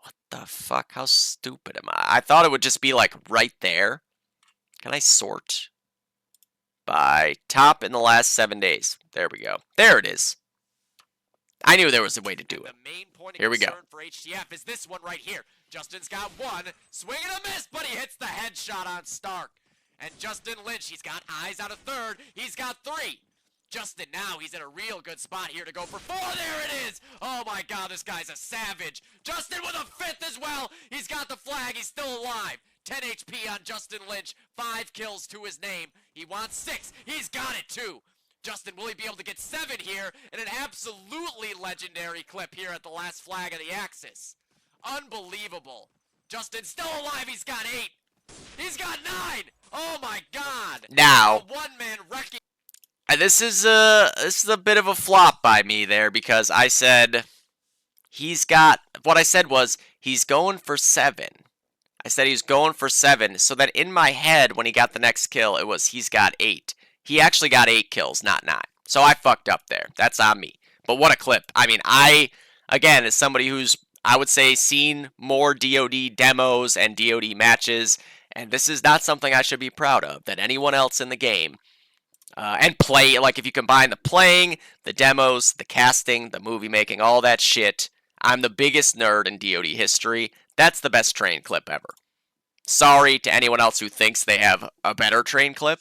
What the fuck? How stupid am I? I thought it would just be right there. Can I sort by top in the last 7 days? There we go. There it is. I knew there was a way to do it. The main point of concern for HTF is this one right here. Justin's got 1, swing and a miss, but he hits the headshot on Stark. And Justin Lynch, he's got eyes out of 3rd. He's got 3. Justin now, he's in a real good spot here to go for 4. There it is! Oh my god, this guy's a savage. Justin with a 5th as well. He's got the flag. He's still alive. 10 HP on Justin Lynch. 5 kills to his name. He wants 6. He's got it too. Justin, will he be able to get 7 here? And an absolutely legendary clip here at the last flag of the Axis. Unbelievable. Justin still alive. He's got 8. He's got 9. Oh my god. Now, a one-man wrecking. this is a bit of a flop by me there, because I said what I said was he's going for 7. I said he was going for 7, so that in my head when he got the next kill, it was he's got 8. He actually got 8 kills, not 9. So I fucked up there. That's on me. But what a clip. I mean, again, as somebody who's, I would say, seen more DoD demos and DoD matches, and this is not something I should be proud of, than anyone else in the game. And play, like if you combine the playing, the demos, the casting, the movie making, all that shit, I'm the biggest nerd in DoD history. That's the best train clip ever. Sorry to anyone else who thinks they have a better train clip.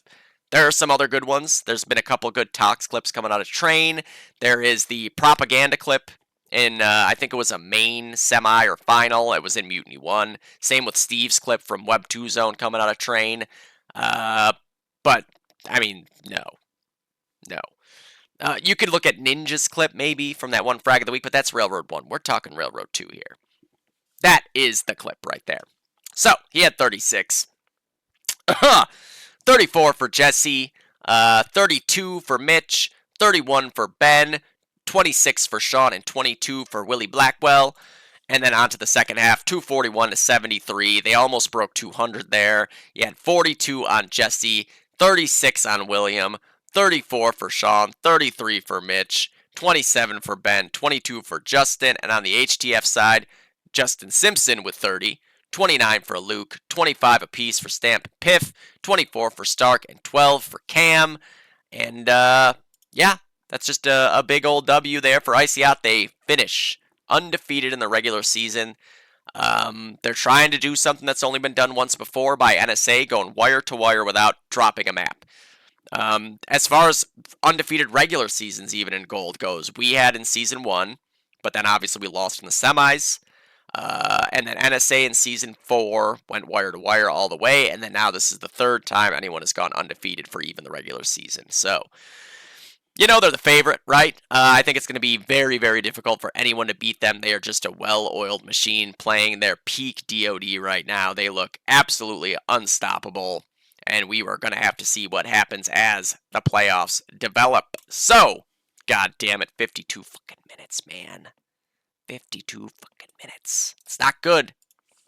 There are some other good ones. There's been a couple good Tox clips coming out of Train. There is the propaganda clip in, I think it was a main semi or final. It was in Mutiny 1. Same with Steve's clip from Web 2 Zone coming out of Train. But, I mean, no. You could look at Ninja's clip, maybe, from that one frag of the week, but that's Railroad 1. We're talking Railroad 2 here. That is the clip right there. So, he had 36. 34 for Jesse, 32 for Mitch, 31 for Ben, 26 for Sean, and 22 for Willie Blackwell. And then on to the second half, 241 to 73. They almost broke 200 there. You had 42 on Jesse, 36 on William, 34 for Sean, 33 for Mitch, 27 for Ben, 22 for Justin, and on the HTF side, Justin Simpson with 30, 29 for Luke, 25 apiece for Stamp and Piff, 24 for Stark, and 12 for Cam. And, yeah, that's just a big old W there for Icy Hot. They finish undefeated in the regular season. They're trying to do something that's only been done once before by NSA, going wire to wire without dropping a map. As far as undefeated regular seasons, even in Gold goes, we had in Season 1, but then obviously we lost in the semis. And then NSA in Season 4 went wire to wire all the way, and then now this is the 3rd time anyone has gone undefeated for even the regular season. So, you know they're the favorite, right? I think it's going to be very, very difficult for anyone to beat them. They are just a well-oiled machine playing their peak DoD right now. They look absolutely unstoppable, and we are going to have to see what happens as the playoffs develop. So, god damn it, 52 fucking minutes, man. 52 fucking minutes. It's not good.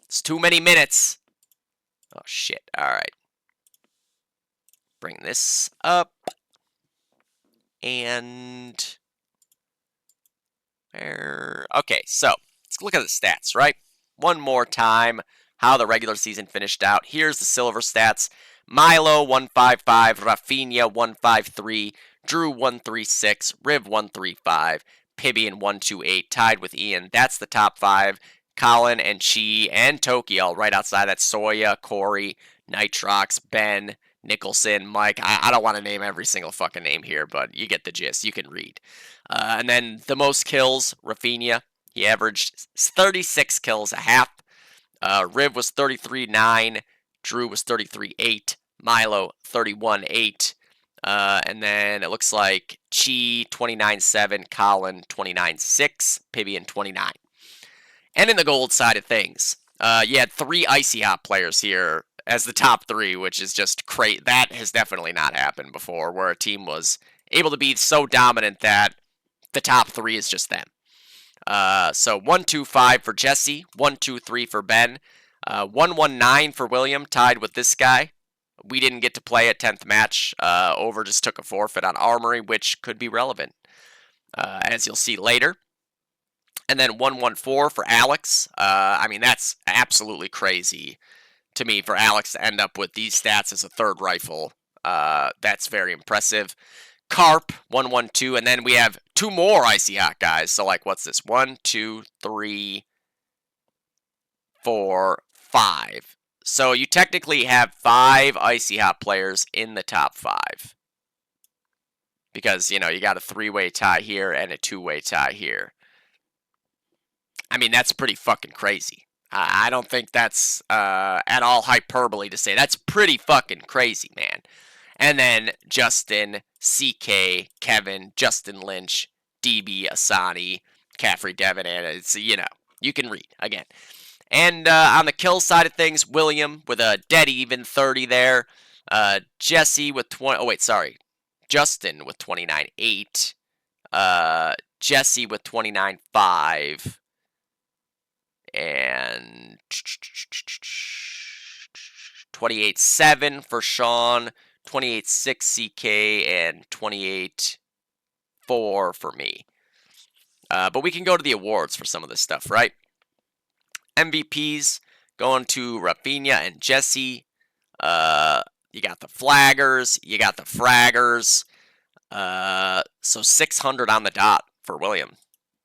It's too many minutes. Oh, shit. Alright. Bring this up. And... Okay, so, let's look at the stats, right? One more time, how the regular season finished out. Here's the silver stats. Milo, 155. Rafinha, 153. Drew, 136. Riv, 135. Pibby 128, tied with Ian. That's the top 5. Colin and Chi and Toki all right outside that. Soya, Corey, Nitrox, Ben, Nicholson, Mike. I don't want to name every single fucking name here, but you get the gist. You can read. And then the most kills, Rafinha. He averaged 36 kills a half. Riv was 33-9. Drew was 33-8. Milo, 31-8. And then it looks like Chi 29-7, Colin 29-6, Pibby 29. And in the gold side of things, you had 3 Icy Hot players here as the top 3, which is just crazy. That has definitely not happened before, where a team was able to be so dominant that the top 3 is just them. So 1-2-5 for Jesse, 1-2-3 for Ben, 1-1-9 for William, tied with this guy. We didn't get to play a 10th match. Over just took a forfeit on Armory, which could be relevant, as you'll see later. And then 1-1-4 for Alex. I mean, that's absolutely crazy to me for Alex to end up with these stats as a 3rd rifle. That's very impressive. Carp, 1-1-2. And then we have 2 more Icy Hot guys. So, like, what's this? 1, 2, 3, 4, 5. So you technically have 5 Icy Hot players in the top 5. because, you got a 3-way tie here and a 2-way tie here. I mean, that's pretty fucking crazy. I don't think that's at all hyperbole to say. That's pretty fucking crazy, man. And then Justin, CK, Kevin, Justin Lynch, DB, Asani, Caffrey, Devin, and it's, you can read again. And on the kill side of things, William with a dead even 30 there. Jesse with 20. Oh, wait, sorry. Justin with 29.8. Jesse with 29.5. And 28.7 for Sean. 28.6 CK. And 28.4 for me. But we can go to the awards for some of this stuff, right? MVPs going to Rafinha and Jesse. You got the flaggers, you got the fraggers. So 600 on the dot for William.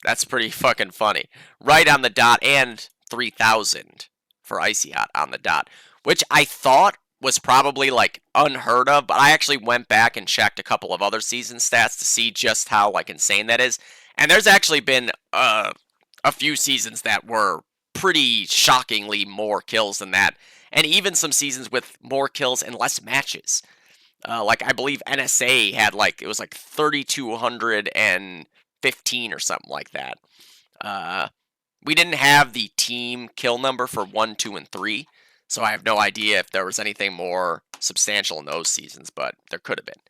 That's pretty fucking funny. Right on the dot, and 3,000 for Icy Hot on the dot, which I thought was probably like unheard of, but I actually went back and checked a couple of other season stats to see just how like insane that is. And there's actually been a few seasons that were pretty shockingly more kills than that, and even some seasons with more kills and less matches. Like I believe NSA had it was like 3,215 or something like that. We didn't have the team kill number for 1, 2, and 3, so I have no idea if there was anything more substantial in those seasons, but there could have been.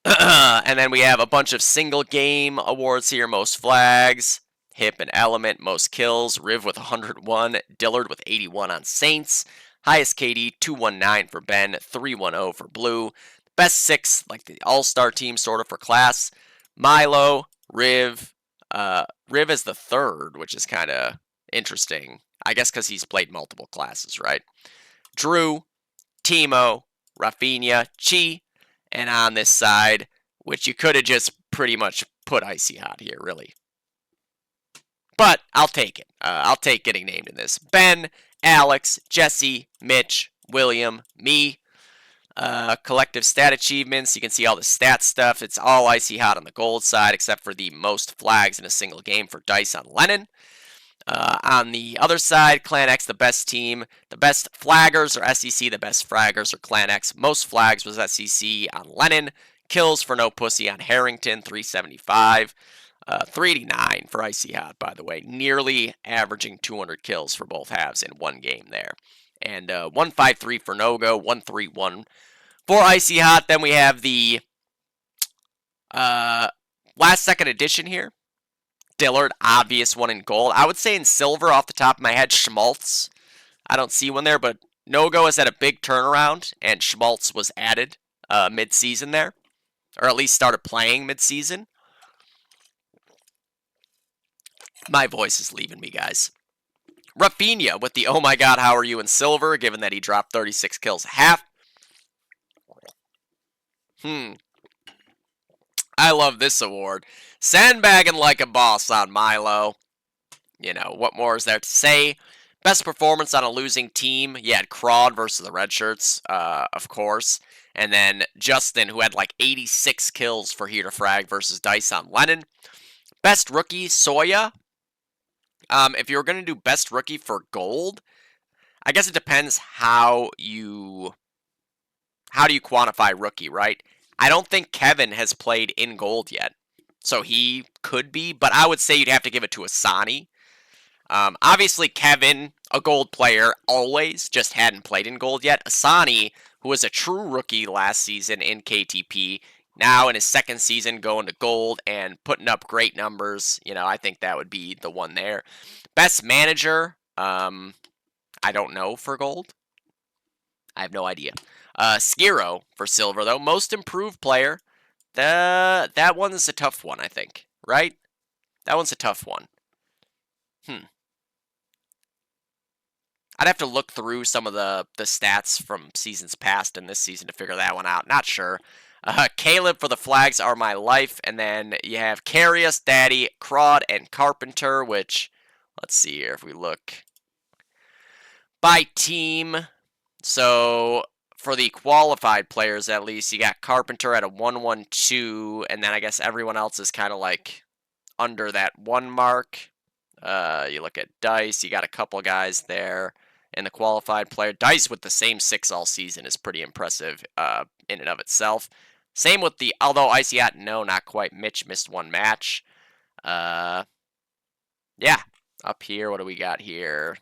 And then we have a bunch of single game awards here. Most flags, Hip and Element, most kills, Riv with 101, Dillard with 81 on Saints, highest KD 219 for Ben, 310 for Blue, best 6, like the all-star team sort of for class, Milo, Riv, Riv is the third, which is kind of interesting, I guess because he's played multiple classes, right? Drew, Timo, Rafinha, Chi, and on this side, which you could have just pretty much put Icy Hot here, really. But I'll take it. I'll take getting named in this. Ben, Alex, Jesse, Mitch, William, me. Collective stat achievements. You can see all the stat stuff. It's all Icy Hot on the gold side, except for the most flags in a single game for Dice on Lennon. On the other side, Clan X, the best team. The best flaggers are SEC. The best fraggers are Clan X. Most flags was SEC on Lennon. Kills for No Pussy on Harrington, 375. 389 for Icy Hot, by the way. Nearly averaging 200 kills for both halves in one game there. And 153 for No-Go, 131 for Icy Hot. Then we have the last second edition here. Dillard, obvious one in gold. I would say in silver off the top of my head, Schmaltz. I don't see one there, but No-Go has had a big turnaround, and Schmaltz was added mid-season there. Or at least started playing mid-season. My voice is leaving me, guys. Rafinha with the oh my god, how are you in silver, given that he dropped 36 kills half. I love this award. Sandbagging like a boss on Milo. What more is there to say? Best performance on a losing team. You had Crawd versus the Redshirts, of course. And then Justin, who had 86 kills for Here to Frag versus Dice on Lennon. Best rookie, Soya. If you were going to do best rookie for gold, I guess it depends how do you quantify rookie, right? I don't think Kevin has played in gold yet, so he could be, but I would say you'd have to give it to Asani. Obviously, Kevin, a gold player, always, just hadn't played in gold yet. Asani, who was a true rookie last season in KTP, now in his second season going to gold and putting up great numbers. I think that would be the one there. Best manager, I don't know for gold. I have no idea. Skiro for silver, though. Most improved player. That one's a tough one, I think. Right? That one's a tough one. I'd have to look through some of the stats from seasons past and this season to figure that one out. Not sure. Caleb for the flags are my life. And then you have Carius, Daddy, Crawd, and Carpenter, which, let's see here if we look by team. So for the qualified players, at least, you got Carpenter at a 112, and then I guess everyone else is kind of like under that 1 mark. You look at Dice, you got a couple guys there. And the qualified player, Dice with the same 6 all season is pretty impressive in and of itself. Same with the, although Icyat, no, not quite. Mitch missed 1 match. Yeah, up here, what do we got here?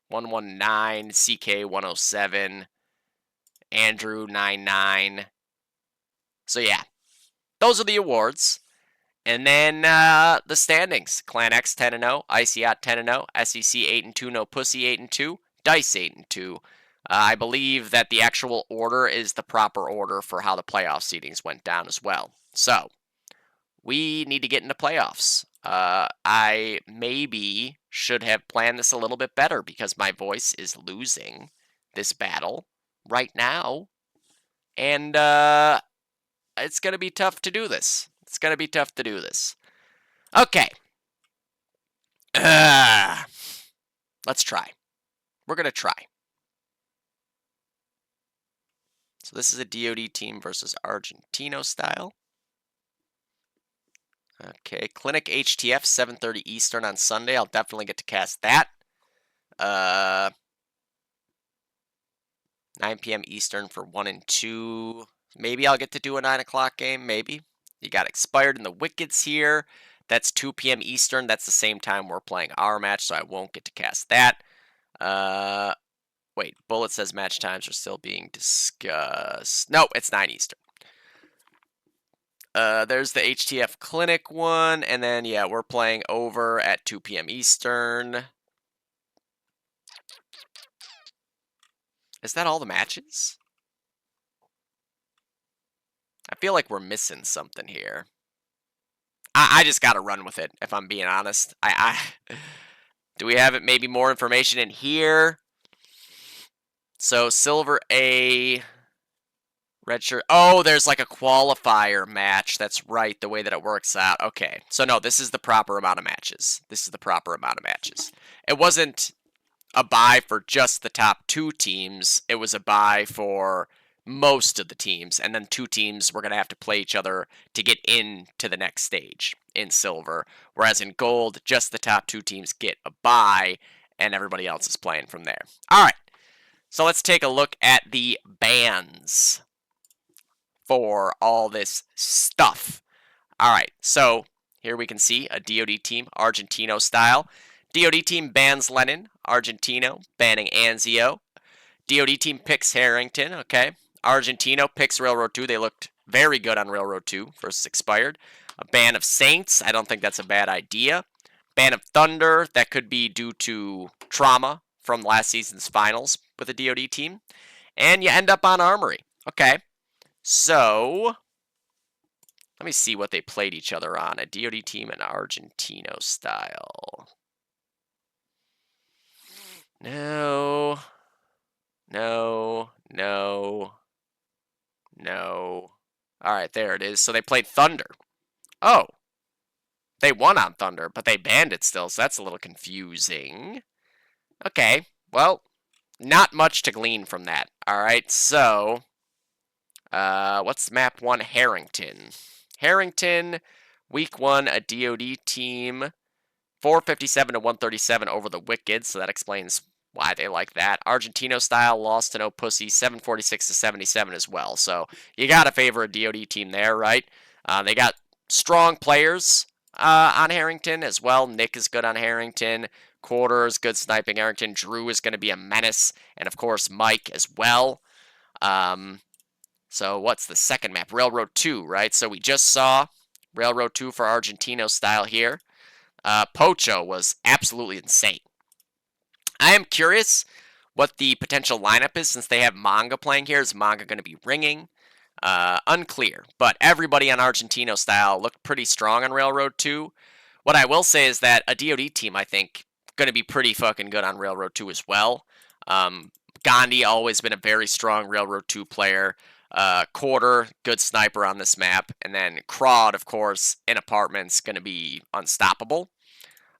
119, CK 107, Andrew 99. So yeah, those are the awards. And then the standings: Clan X 10-0, Icyat 10-0, SEC 8-2, No Pussy 8-2, Dice 8-2. I believe that the actual order is the proper order for how the playoff seedings went down as well. So we need to get into playoffs. I maybe should have planned this a little bit better because my voice is losing this battle right now. And it's going to be tough to do this. It's going to be tough to do this. Okay. Let's try. We're going to try. So this is a DOD team versus Argentino style. Okay, Clinic HTF, 7:30 Eastern on Sunday. I'll definitely get to cast that. 9 p.m. Eastern for 1 and 2. Maybe I'll get to do a 9 o'clock game, maybe. You got Expired in the Wickeds here. That's 2 p.m. Eastern. That's the same time we're playing our match, so I won't get to cast that. Wait, Bullet says match times are still being discussed. No, it's 9 Eastern. There's the HTF Clinic one, and then, yeah, we're playing over at 2 p.m. Eastern. Is that all the matches? I feel like we're missing something here. I just gotta run with it, if I'm being honest. Do we have maybe more information in here? So, Silver A, Red Shirt. Oh, there's like a qualifier match. That's right, the way that it works out. Okay, so no, this is the proper amount of matches. This is the proper amount of matches. It wasn't a bye for just the top 2 teams. It was a bye for most of the teams, and then 2 teams were going to have to play each other to get into the next stage in Silver, whereas in Gold, just the top 2 teams get a bye, and everybody else is playing from there. All right, so let's take a look at the bans for all this stuff. All right, so here we can see a DOD team, Argentino style. DOD team bans Lennon, Argentino banning Anzio. DOD team picks Harrington, okay. Argentino picks Railroad 2. They looked very good on Railroad 2 versus Expired. A ban of Saints. I don't think that's a bad idea. Ban of Thunder. That could be due to trauma from last season's finals with a DOD team. And you end up on Armory. Okay. So, let me see what they played each other on. A DOD team and Argentino style. No. No. No. No. Alright, there it is. So they played Thunder. Oh. They won on Thunder, but they banned it still, so that's a little confusing. Okay. Well, not much to glean from that. Alright, so what's map 1? Harrington. Harrington, week 1, a DOD team. 457 to 137 over the Wicked, so that explains why they like that. Argentino style lost to No Pussy, 746 to 77 as well. So you got to favor a DOD team there, right? They got strong players on Harrington as well. Nick is good on Harrington. Quarter is good sniping Harrington. Drew is going to be a menace. And, of course, Mike as well. So what's the second map? Railroad 2, right? So we just saw Railroad 2 for Argentino style here. Pocho was absolutely insane. I am curious what the potential lineup is since they have Manga playing here. Is Manga going to be ringing? Unclear. But everybody on Argentino style looked pretty strong on Railroad 2. What I will say is that a DOD team, I think, going to be pretty fucking good on Railroad 2 as well. Gandhi always been a very strong Railroad 2 player. Quarter, good sniper on this map. And then Crawd, of course, in Apartments, going to be unstoppable.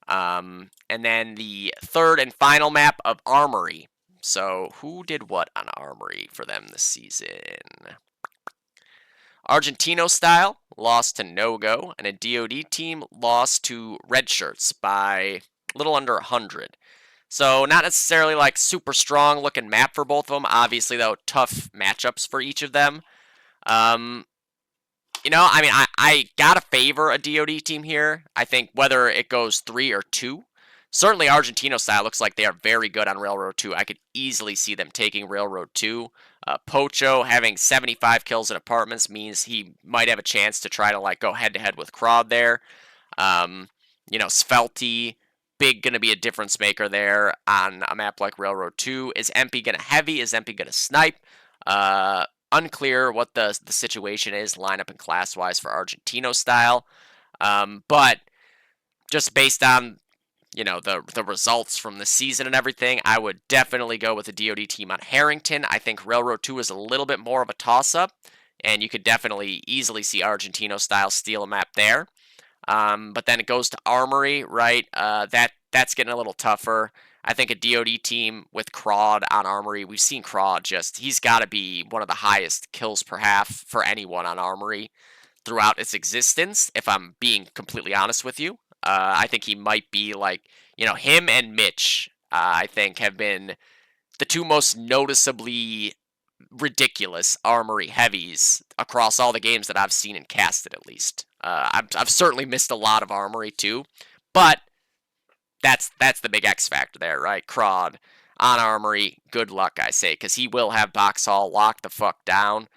And then the third and final map of Armory. So who did what on Armory for them this season? Argentino Style lost to No-Go, and a DOD team lost to Red Shirts by a little under 100. So not necessarily like super strong looking map for both of them. Obviously, though, tough matchups for each of them. You know, I mean, I gotta favor a DOD team here. I think whether it goes 3 or 2. Certainly, Argentino Style looks like they are very good on Railroad 2. I could easily see them taking Railroad 2. Pocho having 75 kills in apartments means he might have a chance to try to like go head to head with Crawd there. You know, Svelty, big gonna be a difference maker there on a map like Railroad 2. Is MP gonna heavy? Is MP gonna snipe? Unclear what the situation is lineup and class wise for Argentino Style. But just based on you know the results from the season and everything, I would definitely go with the DOD team on Harrington. I think Railroad 2 is a little bit more of a toss-up, and you could definitely easily see Argentino Style steal a map there. But then it goes to Armory, right? That's getting a little tougher. I think a DOD team with Crawd on Armory, we've seen Crawd just, he's got to be one of the highest kills per half for anyone on Armory throughout its existence, if I'm being completely honest with you. I think he might be like, you know, him and Mitch, I think, have been the two most noticeably ridiculous Armory heavies across all the games that I've seen and casted, at least. I've certainly missed a lot of Armory too, but that's the big X factor there, right? Crawd on Armory, good luck, I say, because he will have Box Hall locked the fuck down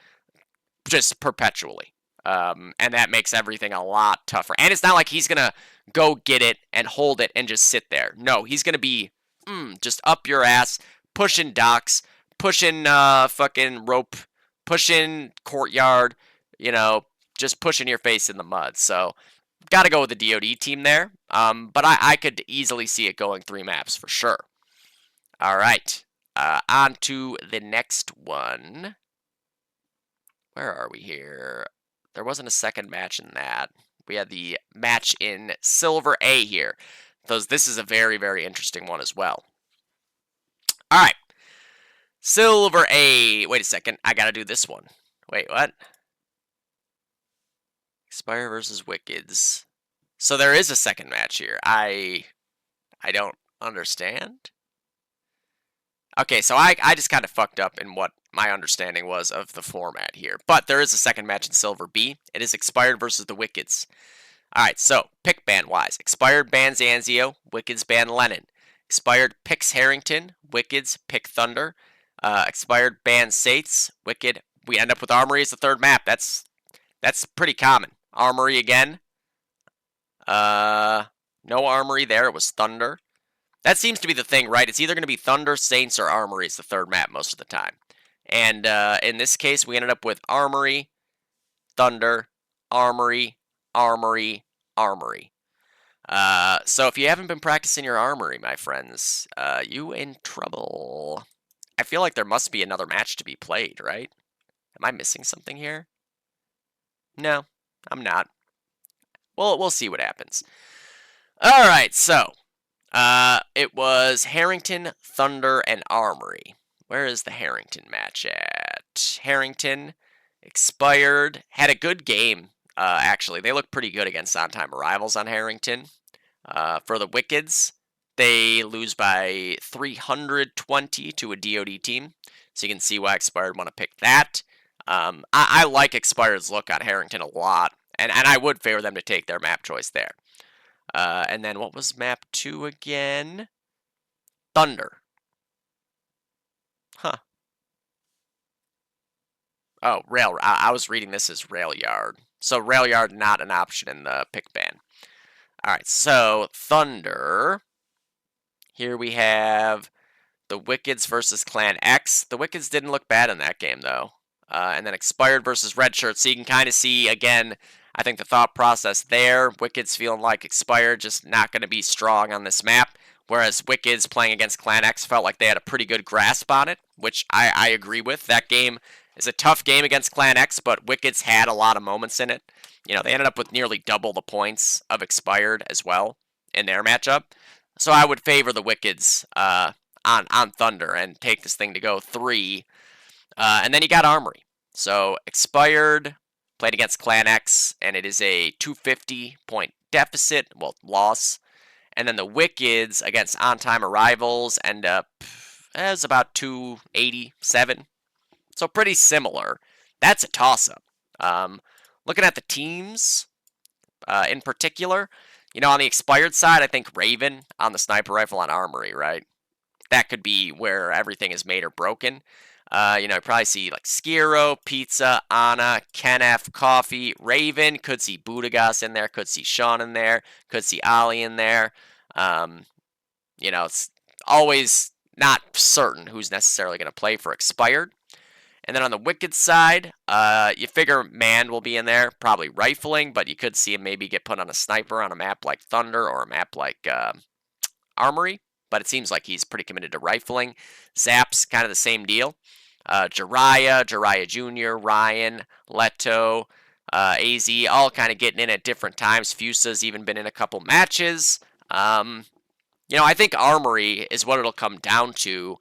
just perpetually. And that makes everything a lot tougher. And it's not like he's going to go get it and hold it and just sit there. No, he's going to be just up your ass, pushing docks, pushing fucking rope, pushing courtyard, you know, just pushing your face in the mud. So, got to go with the DOD team there. But I could easily see it going 3 maps for sure. All right. On to the next one. Where are we here? There wasn't a second match in that. We had the match in Silver A here. This is a very, very interesting one as well. All right. Silver A. Wait a second. I got to do this one. Wait, what? Expire versus Wickeds. So there is a second match here. I don't understand. Okay, so I just kind of fucked up in what my understanding was of the format here. But there is a second match in Silver B. It is Expired versus the Wickeds. Alright, so pick band-wise. Expired bans Anzio, Wickeds ban Lennon. Expired picks Harrington, Wickeds pick Thunder. Expired bans Sates, Wicked. We end up with Armory as the third map. That's pretty common. Armory again. No Armory there. It was Thunder. That seems to be the thing, right? It's either going to be Thunder, Saints, or Armory as the third map most of the time. And in this case, we ended up with Armory, Thunder, Armory, Armory, Armory. So if you haven't been practicing your Armory, my friends, you in trouble. I feel like there must be another match to be played, right? Am I missing something here? No, I'm not. Well, we'll see what happens. All right, so it was Harrington, Thunder, and Armory. Where is the Harrington match at? Harrington Expired. Had a good game, actually. They look pretty good against on-time arrivals on Harrington. For the Wickeds, they lose by 320 to a DOD team. So you can see why Expired want to pick that. I like Expired's look on Harrington a lot. And I would favor them to take their map choice there. And then what was map 2 again? Thunder. Huh. Oh, rail. I was reading this as rail yard. So rail yard not an option in the pick ban. Alright, so Thunder. Here we have the Wickeds versus Clan X. The Wickeds didn't look bad in that game, though. And then Expired versus Red Shirt. So you can kind of see, again, I think the thought process there. Wickeds feeling like Expired just not going to be strong on this map. Whereas Wickeds playing against Clan X felt like they had a pretty good grasp on it, which I agree with. That game is a tough game against Clan X, but Wickeds had a lot of moments in it. You know, they ended up with nearly double the points of Expired as well in their matchup. So I would favor the Wickeds on on Thunder and take this thing to go 3. And then you got Armory. So expired, played against Clan X, and it is a 250-point deficit, well, loss. And then the Wickeds against on-time arrivals end up as about 287. So pretty similar. That's a toss-up. Looking at the teams in particular, on the expired side, I think Raven on the sniper rifle on Armory, right? That could be where everything is made or broken. You probably see like Skiro, Pizza, Anna, Kenef, Coffee, Raven. Could see Budagas in there. Could see Sean in there. Could see Ali in there. It's always not certain who's necessarily going to play for expired. And then on the Wicked side, you figure Man will be in there, probably rifling, but you could see him maybe get put on a sniper on a map like Thunder or a map like Armory. But it seems like he's pretty committed to rifling. Zap's kind of the same deal. Jiraiya Jr., Ryan, Leto, AZ, all kind of getting in at different times. Fusa's even been in a couple matches. I think Armory is what it'll come down to.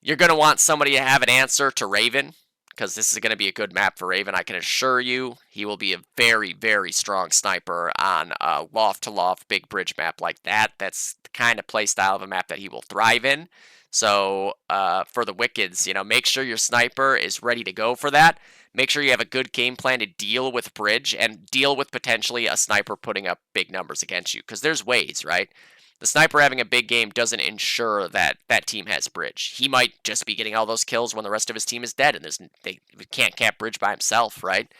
You're going to want somebody to have an answer to Raven, because this is going to be a good map for Raven. I can assure you he will be a very, very strong sniper on a loft-to-loft big bridge map like that. That's the kind of play style of a map that he will thrive in. So for the Wickeds, make sure your sniper is ready to go for that. Make sure you have a good game plan to deal with bridge and deal with potentially a sniper putting up big numbers against you, because there's ways, right? The sniper having a big game doesn't ensure that that team has bridge. He might just be getting all those kills when the rest of his team is dead, and they can't cap bridge by himself, right?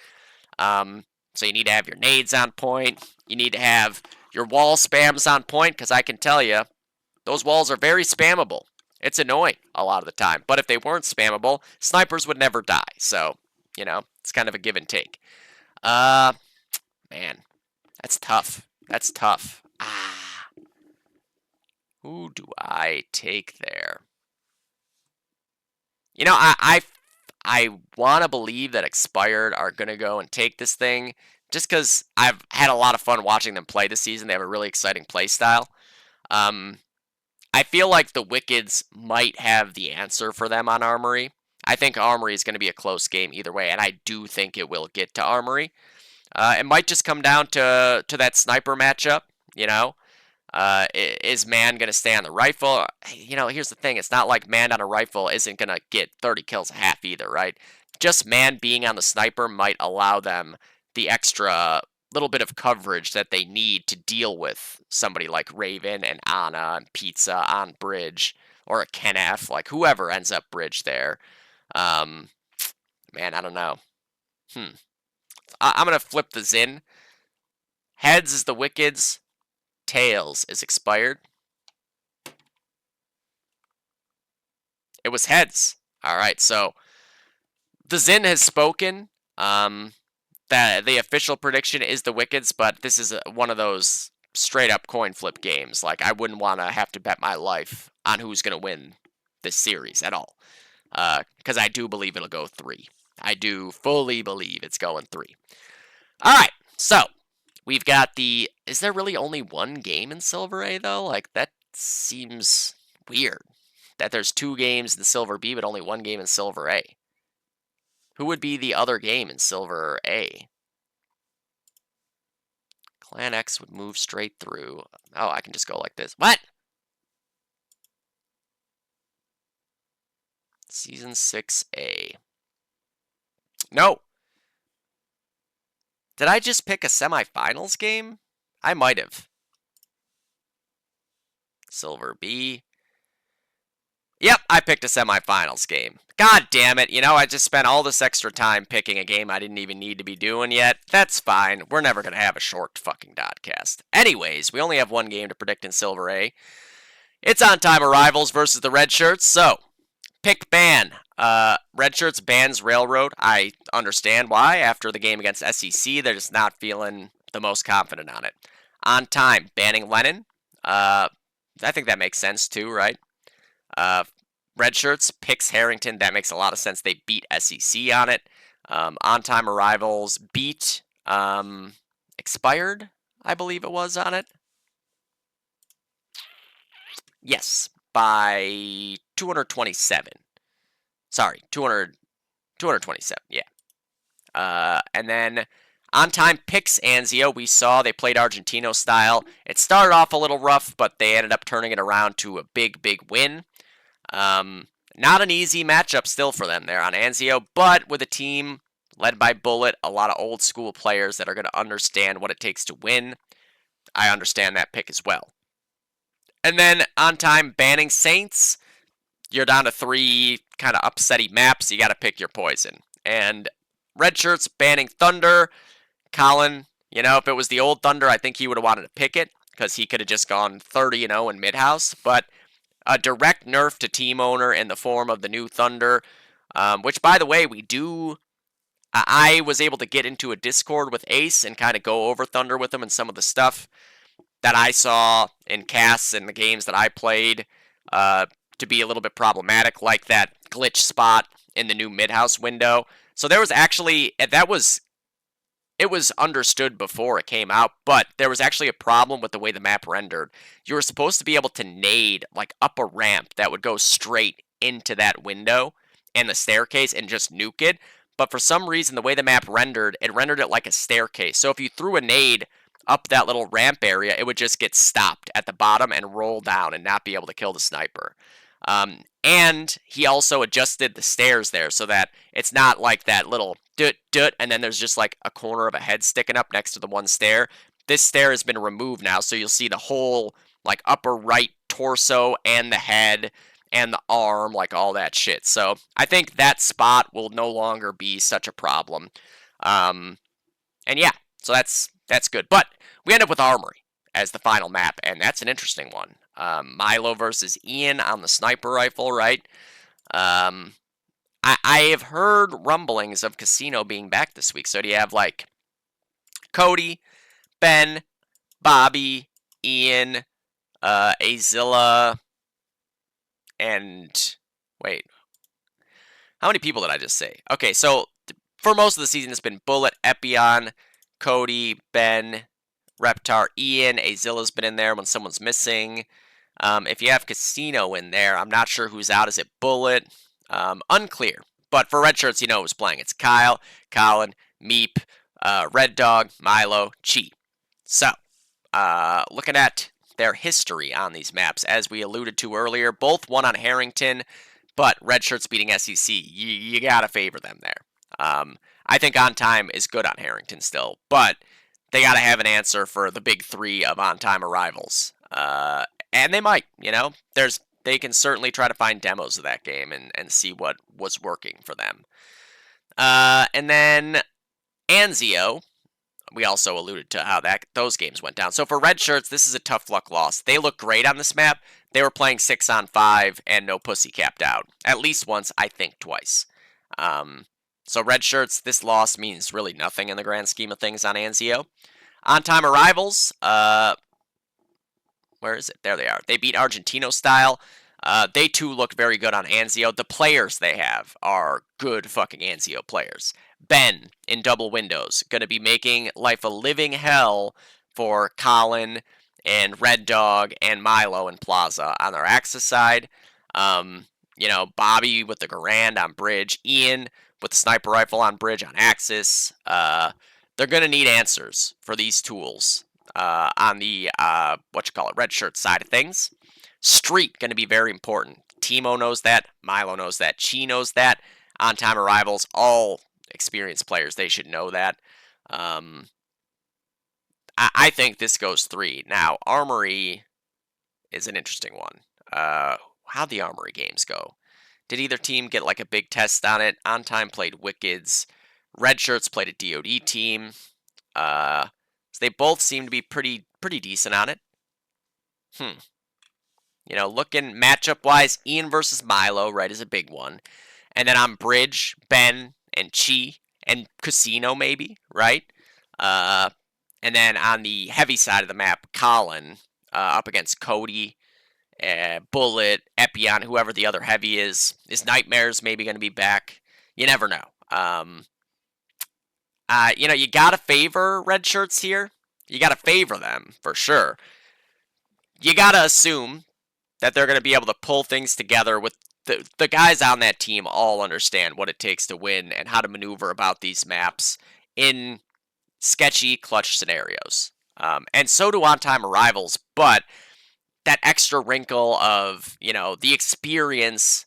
So you need to have your nades on point. You need to have your wall spams on point, because I can tell you, those walls are very spammable. It's annoying a lot of the time. But if they weren't spammable, snipers would never die. So, it's kind of a give and take. Man, that's tough. That's tough. Who do I take there? I want to believe that Expired are going to go and take this thing, just because I've had a lot of fun watching them play this season. They have a really exciting play style. I feel like the Wickeds might have the answer for them on Armory. I think Armory is going to be a close game either way, and I do think it will get to Armory. It might just come down to that sniper matchup, Is Man going to stay on the rifle? Here's the thing. It's not like Man on a rifle isn't going to get 30 kills a half either, right? Just Man being on the sniper might allow them the extra little bit of coverage that they need to deal with somebody like Raven and Anna and Pizza on bridge, or a Kenef, like whoever ends up bridge there. Man, I don't know. I'm going to flip the Zin. Heads is the Wickeds. Tails is Expired. It was heads. All right, so the Zin has spoken. That the official prediction is the Wickeds, but this is one of those straight up coin flip games. Like, I wouldn't want to have to bet my life on who's going to win this series at all, because I do believe it'll go 3. I do fully believe it's going 3. All right, so we've got the... Is there really only one game in Silver A, though? Like, that seems weird, that there's 2 games in Silver B, but only 1 game in Silver A. Who would be the other game in Silver A? Clan X would move straight through. Oh, I can just go like this. What? Season 6A. No. Did I just pick a semifinals game? I might have. Silver B. Yep, I picked a semifinals game. God damn it, I just spent all this extra time picking a game I didn't even need to be doing yet. That's fine. We're never going to have a short fucking dodcast. Anyways, we only have 1 game to predict in Silver A. It's on-time arrivals versus the Red Shirts, so pick ban. Red Shirts bans Railroad. I understand why. After the game against SEC, they're just not feeling the most confident on it. On time, banning Lennon. I think that makes sense too, right? Red Shirts picks Harrington. That makes a lot of sense. They beat SEC on it. On-time arrivals beat Expired, I believe it was, on it. Yes, by 227. Sorry, 227, yeah. And then on-time picks Anzio, we saw they played Argentino style. It started off a little rough, but they ended up turning it around to a big, big win. Not an easy matchup still for them there on Anzio, but with a team led by Bullet, a lot of old school players that are going to understand what it takes to win. I understand that pick as well. And then on time banning Saints, you're down to 3 kind of upsetty maps. You got to pick your poison. And Red Shirts banning Thunder. Colin, if it was the old Thunder, I think he would have wanted to pick it because he could have just gone 30-0 in mid-house. But a direct nerf to team owner in the form of the new Thunder, which, by the way, I was able to get into a Discord with Ace and kind of go over Thunder with him and some of the stuff that I saw in casts and the games that I played to be a little bit problematic, like that glitch spot in the new mid-house window. So there was actually, it was understood before it came out, but there was actually a problem with the way the map rendered. You were supposed to be able to nade like up a ramp that would go straight into that window and the staircase and just nuke it. But for some reason, the way the map rendered, it rendered it like a staircase. So if you threw a nade up that little ramp area, it would just get stopped at the bottom and roll down and not be able to kill the sniper. And he also adjusted the stairs there so that it's not like that little dut, and then there's just like a corner of a head sticking up next to the one stair. This stair has been removed now, so you'll see the whole like upper right torso and the head and the arm, like all that shit. So I think that spot will no longer be such a problem. And yeah, so that's good. But we end up with Armory as the final map, and that's an interesting one. Milo versus Ian on the sniper rifle, right? I have heard rumblings of Casino being back this week. So do you have like Cody, Ben, Bobby, Ian, Azilla, and wait, how many people did I just say? Okay, so for most of the season, it's been Bullet, Epion, Cody, Ben, Reptar, Ian. Azilla's been in there when someone's missing. If you have Casino in there, I'm not sure who's out. Is it Bullet? Unclear. But for Red Shirts, who's playing. It's Kyle, Colin, Meep, Red Dog, Milo, Chi. So, looking at their history on these maps, as we alluded to earlier, both won on Harrington, but Red Shirts beating SEC. You gotta favor them there. I think On Time is good on Harrington still, but they gotta have an answer for the big 3 of on-time arrivals. And they might, they can certainly try to find demos of that game and see what was working for them. And then Anzio, we also alluded to how those games went down. So for Red Shirts, this is a tough luck loss. They look great on this map. They were playing 6-on-5 and no pussy capped out. At least once, I think twice. So Red Shirts, this loss means really nothing in the grand scheme of things on Anzio. On-time arrivals, where is it? There they are. They beat Argentino style. They too look very good on Anzio. The players they have are good fucking Anzio players. Ben in double windows, going to be making life a living hell for Colin and Red Dog and Milo and Plaza on their Axis side. Bobby with the Garand on bridge. Ian with the sniper rifle on bridge on Axis. They're going to need answers for these tools on the, Red Shirt side of things. Street, going to be very important. Timo knows that. Milo knows that. Chi knows that. On-time arrivals, all experienced players, they should know that. I think this goes 3. Now, Armory is an interesting one. How'd the Armory games go? Did either team get like a big test on it? On Time played Wickeds. Red Shirts played a DOD team. So they both seem to be pretty decent on it. Looking matchup-wise, Ian versus Milo, right, is a big one. And then on bridge, Ben and Chi and Casino, maybe, right? And then on the heavy side of the map, Colin up against Cody, Bullet, Epion, whoever the other heavy is. Is Nightmares maybe going to be back? You never know. You got to favor Red Shirts here. You got to favor them, for sure. You got to assume that they're going to be able to pull things together with the guys on that team all understand what it takes to win and how to maneuver about these maps in sketchy clutch scenarios. And so do on-time arrivals, but that extra wrinkle of, the experience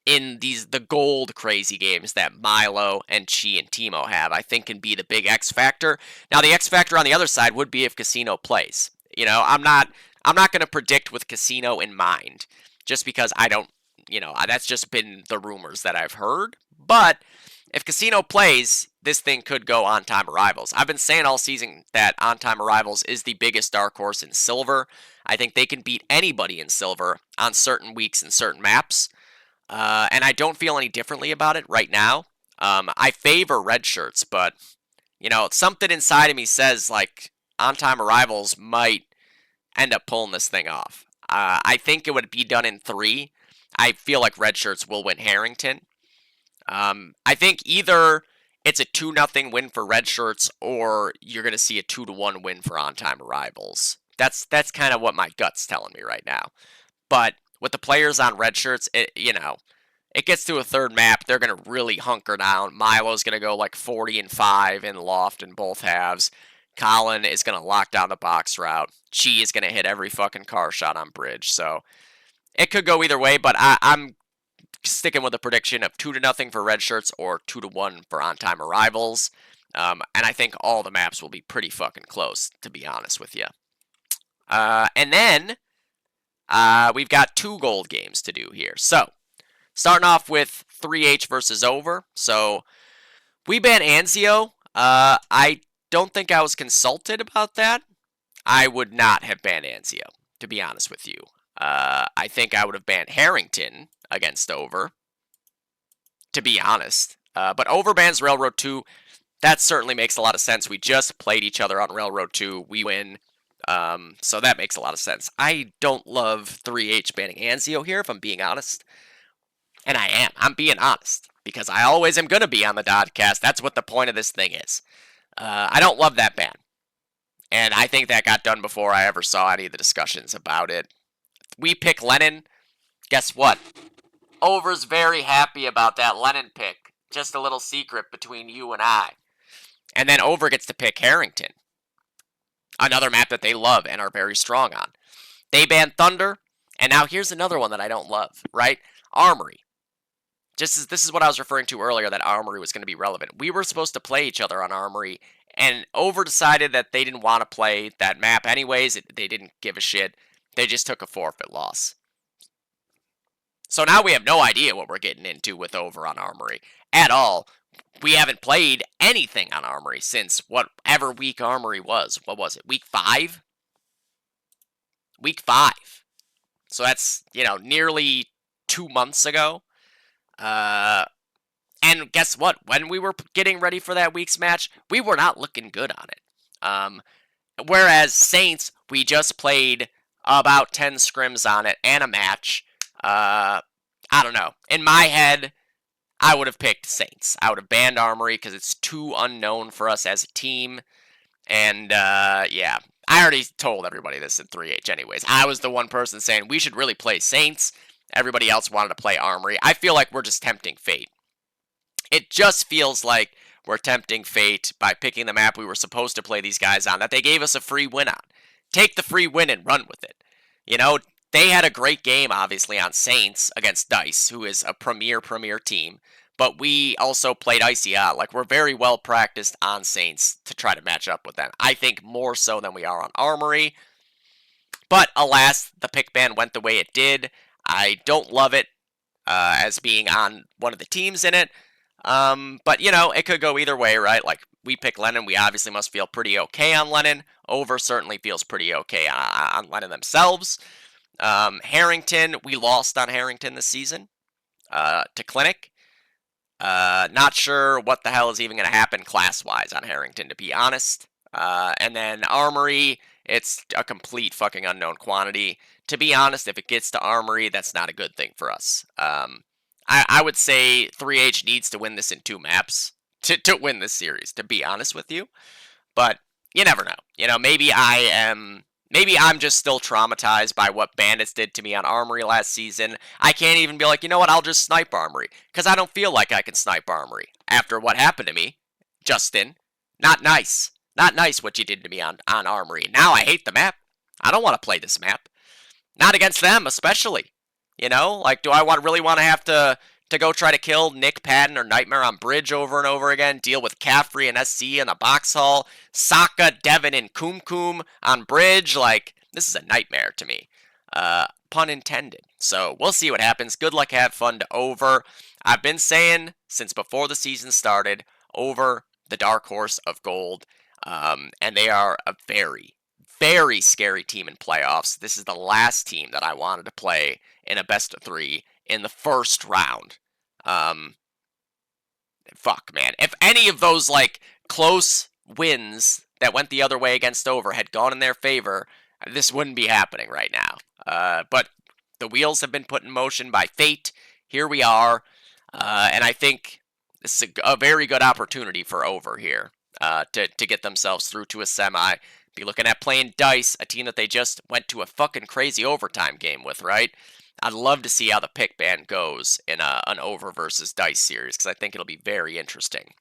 in the gold crazy games that Milo and Chi and Timo have, I think can be the big X factor. Now the X factor on the other side would be if Casino plays. I'm not going to predict with Casino in mind, just because I don't. That's just been the rumors that I've heard. But if Casino plays, this thing could go on time arrivals. I've been saying all season that on time arrivals is the biggest dark horse in silver. I think they can beat anybody in silver on certain weeks and certain maps. And I don't feel any differently about it right now. I favor red shirts, but something inside of me says like on-time arrivals might end up pulling this thing off. I think it would be done in 3. I feel like red shirts will win Harrington. I think either it's a 2-0 win for red shirts, or you're going to see a 2-1 win for on-time arrivals. That's kind of what my gut's telling me right now. But with the players on red shirts, it gets to a third map, they're going to really hunker down. Milo's going to go like 40-5 in loft in both halves. Colin is going to lock down the box route. Chi is going to hit every fucking car shot on bridge. So it could go either way, but I'm sticking with a prediction of 2-0 for red shirts or 2-1 for on-time arrivals. And I think all the maps will be pretty fucking close, to be honest with you. And then we've got 2 gold games to do here. So starting off with 3H versus over. So we banned Anzio. I don't think I was consulted about that. I would not have banned Anzio, to be honest with you. I think I would have banned Harrington against over, to be honest. But over bans Railroad 2. That certainly makes a lot of sense. We just played each other on Railroad 2. We win. So that makes a lot of sense. I don't love 3H banning Anzio here, if I'm being honest. And I am. I'm being honest. Because I always am going to be on the dodcast. That's what the point of this thing is. I don't love that ban. And I think that got done before I ever saw any of the discussions about it. We pick Lennon. Guess what? Over's very happy about that Lennon pick. Just a little secret between you and I. And then Over gets to pick Harrington. Another map that they love and are very strong on. They banned Thunder. And now here's another one that I don't love, right? Armory. Just as this is what I was referring to earlier, that Armory was going to be relevant. We were supposed to play each other on Armory, and Over decided that they didn't want to play that map anyways. They didn't give a shit. They just took a forfeit loss. So now we have no idea what we're getting into with Over on Armory at all. We haven't played anything on Armory since whatever week Armory was. What was it? Week 5? Week 5. So that's, nearly 2 months ago. And guess what? When we were getting ready for that week's match, we were not looking good on it. Whereas Saints, we just played about 10 scrims on it and a match. I don't know. In my head, I would have picked Saints. I would have banned Armory because it's too unknown for us as a team. And, yeah. I already told everybody this in 3H anyways. I was the one person saying we should really play Saints. Everybody else wanted to play Armory. I feel like we're just tempting fate. It just feels like we're tempting fate by picking the map we were supposed to play these guys on that they gave us a free win on. Take the free win and run with it. They had a great game, obviously, on Saints against DICE, who is a premier team. But we also played Icy out. Like, we're very well practiced on Saints to try to match up with them. I think more so than we are on Armory. But, alas, the pick ban went the way it did. I don't love it as being on one of the teams in it. But, it could go either way, right? Like, we pick Lennon. We obviously must feel pretty okay on Lennon. Over certainly feels pretty okay on Lennon themselves. Harrington, we lost on Harrington this season to Clinic. Not sure what the hell is even going to happen class-wise on Harrington, to be honest. And then Armory, it's a complete fucking unknown quantity. To be honest, if it gets to Armory, that's not a good thing for us. I would say 3H needs to win this in 2 maps to win this series, to be honest with you. But you never know. Maybe I am Maybe I'm just still traumatized by what Bandits did to me on Armory last season. I can't even be like, you know what, I'll just snipe Armory. Because I don't feel like I can snipe Armory after what happened to me. Justin, not nice. Not nice what you did to me on Armory. Now I hate the map. I don't want to play this map. Not against them, especially. You know, like, do I really want to have to go try to kill Nick Patton or Nightmare on Bridge over and over again? Deal with Caffrey and SC in the box hall, Sokka, Devin, and Kum Kum on Bridge. Like, this is a nightmare to me. Pun intended. So we'll see what happens. Good luck, have fun to Over. I've been saying since before the season started, Over the dark horse of gold, and they are a very, very scary team in playoffs. This is the last team that I wanted to play in a best of 3 in the first round. Fuck, man. If any of those, like, close wins that went the other way against Over had gone in their favor, this wouldn't be happening right now. But the wheels have been put in motion by fate. Here we are. And I think this is a very good opportunity for Over here to get themselves through to a semi. Be looking at playing Dice, a team that they just went to a fucking crazy overtime game with, right? I'd love to see how the pick ban goes in an Over versus Dice series, because I think it'll be very interesting.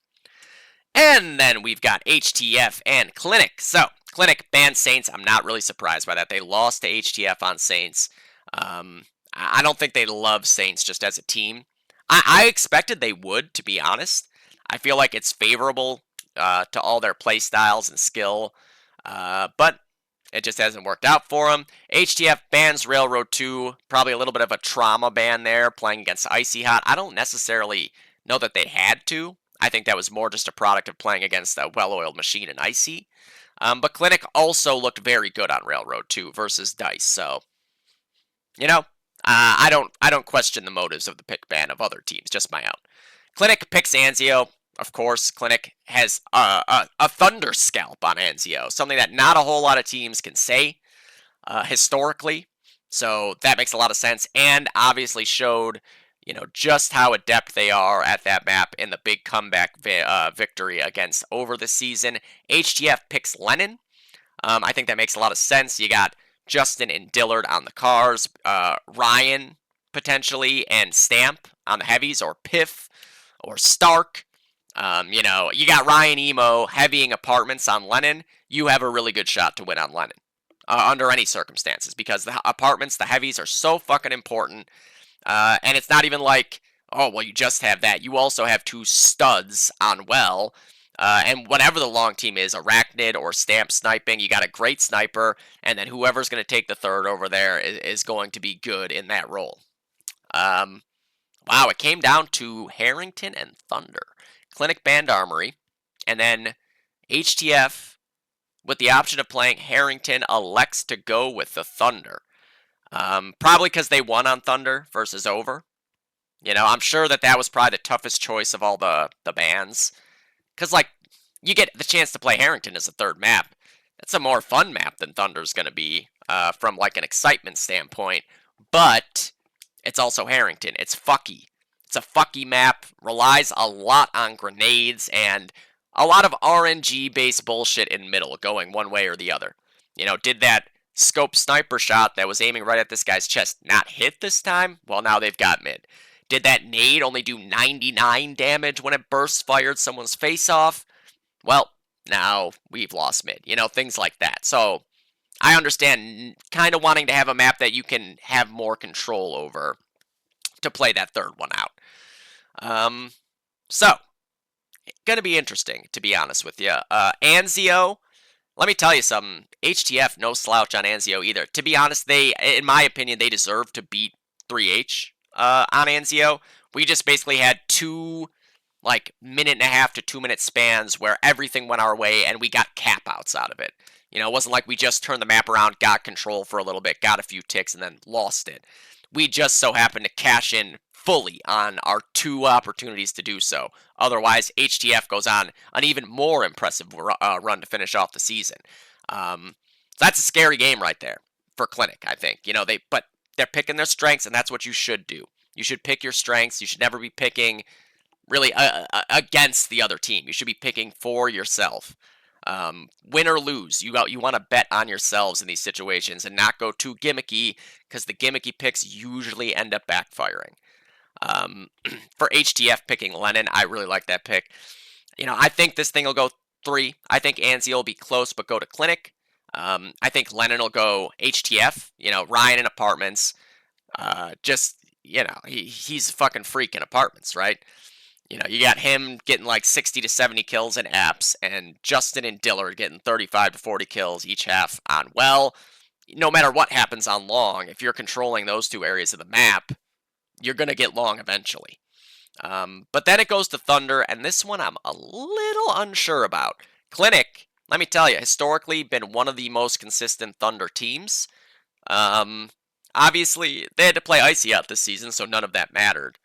And then we've got HTF and Clinic. So, Clinic banned Saints. I'm not really surprised by that. They lost to HTF on Saints. I don't think they love Saints just as a team. I expected they would, to be honest. I feel like it's favorable to all their play styles and skill. But it just hasn't worked out for them. HTF bans rr2. Probably a little bit of a trauma ban there, playing against Icy Hot. I don't necessarily know that they had to. I think that was more just a product of playing against a well-oiled machine and Icy. But Clinic also looked very good on rr2 versus Dice. So, you know, I don't question the motives of the pick ban of other teams, just my own. Clinic picks Anzio. Of course, Clinic has a Thunder Scalp on Anzio, something that not a whole lot of teams can say historically. So that makes a lot of sense, and obviously showed, just how adept they are at that map in the big comeback victory against Over this season. HTF picks Lennon. I think that makes a lot of sense. You got Justin and Dillard on the cars, Ryan potentially, and Stamp on the heavies, or Piff, or Stark. You got Ryan Emo heavying apartments on Lennon. You have a really good shot to win on Lennon under any circumstances, because the apartments, the heavies, are so fucking important. And it's not even like, oh, well, you just have that. You also have 2 studs on Well. And whatever the long team is, Arachnid or Stamp sniping, you got a great sniper, and then whoever's going to take the third over there is going to be good in that role. Wow, it came down to Harrington and Thunder. Clinic banned Armory, and then HTF, with the option of playing Harrington, elects to go with the Thunder. Probably because they won on Thunder versus Over. I'm sure that was probably the toughest choice of all the bans. Because, you get the chance to play Harrington as a third map. That's a more fun map than Thunder's going to be from, an excitement standpoint. But it's also Harrington. It's fucky. It's a fucky map, relies a lot on grenades, and a lot of RNG-based bullshit in middle, going one way or the other. Did that scope sniper shot that was aiming right at this guy's chest not hit this time? Well, now they've got mid. Did that nade only do 99 damage when it burst fired someone's face off? Well, now we've lost mid. Things like that. So, I understand kind of wanting to have a map that you can have more control over to play that third one out. So, gonna be interesting, to be honest with you. Anzio, let me tell you something. HTF, no slouch on Anzio either. To be honest, in my opinion, they deserve to beat 3H on Anzio. We just basically had 2, minute and a half to 2 minute spans where everything went our way and we got cap outs out of it. It wasn't like we just turned the map around, got control for a little bit, got a few ticks, and then lost it. We just so happened to cash in fully on our 2 opportunities to do so. Otherwise, HTF goes on an even more impressive run to finish off the season. So that's a scary game right there for Clinic, I think. But they're picking their strengths, and that's what you should do. You should pick your strengths. You should never be picking really against the other team. You should be picking for yourself. Win or lose, you want to bet on yourselves in these situations and not go too gimmicky, because the gimmicky picks usually end up backfiring. For HTF picking Lennon, I really like that pick. I think this thing will go 3. I think Anzi will be close but go to Clinic. I think Lennon will go HTF. Ryan in apartments. He's a fucking freak in apartments, right? You got him getting like 60 to 70 kills in apps, and Justin and Dillard getting 35 to 40 kills each half on well. No matter what happens on long, if you're controlling those two areas of the map, you're going to get long eventually. But then it goes to Thunder, and this one I'm a little unsure about. Clinic, let me tell you, historically been one of the most consistent Thunder teams. Obviously, they had to play Icy Out this season, so none of that mattered.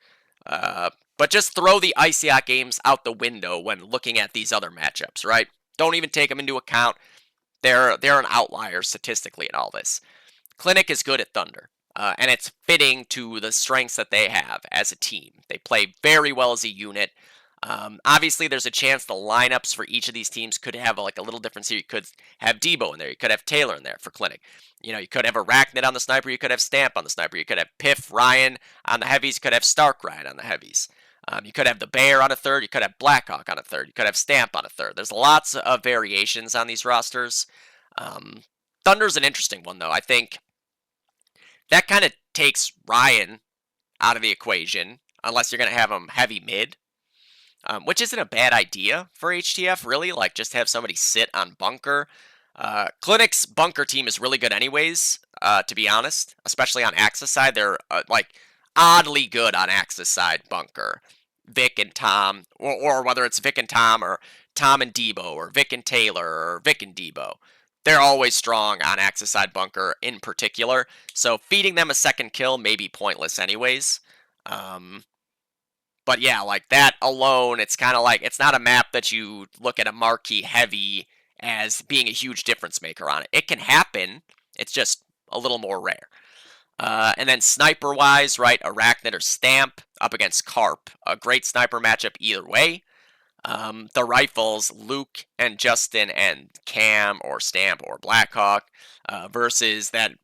But just throw the Icy Out games out the window when looking at these other matchups, right? Don't even take them into account. They're an outlier statistically in all this. Clinic is good at Thunder. And it's fitting to the strengths that they have as a team. They play very well as a unit. Obviously, there's a chance the lineups for each of these teams could have like a little difference here. You could have Debo in there. You could have Taylor in there for Clinic. You could have Arachnid on the sniper. You could have Stamp on the sniper. You could have Piff Ryan on the heavies. You could have Stark Ryan on the heavies. You could have the Bear on a third. You could have Blackhawk on a third. You could have Stamp on a third. There's lots of variations on these rosters. Thunder's an interesting one, though. I think that kind of takes Ryan out of the equation, unless you're going to have him heavy mid, which isn't a bad idea for HTF, really. Like, just have somebody sit on bunker. Clinic's bunker team is really good anyways, to be honest, especially on Axis side. They're, oddly good on Axis side bunker. Vic and Tom, or whether it's Vic and Tom, or Tom and Debo, or Vic and Taylor, or Vic and Debo. They're always strong on Axis side bunker in particular, so feeding them a second kill may be pointless anyways. But yeah, like that alone, it's kind of like, it's not a map that you look at a marquee heavy as being a huge difference maker on it. It can happen, it's just a little more rare. And then sniper-wise, right, Arachnid or Stamp up against Carp. A great sniper matchup either way. The rifles, Luke and Justin and Cam or Stamp or Blackhawk versus that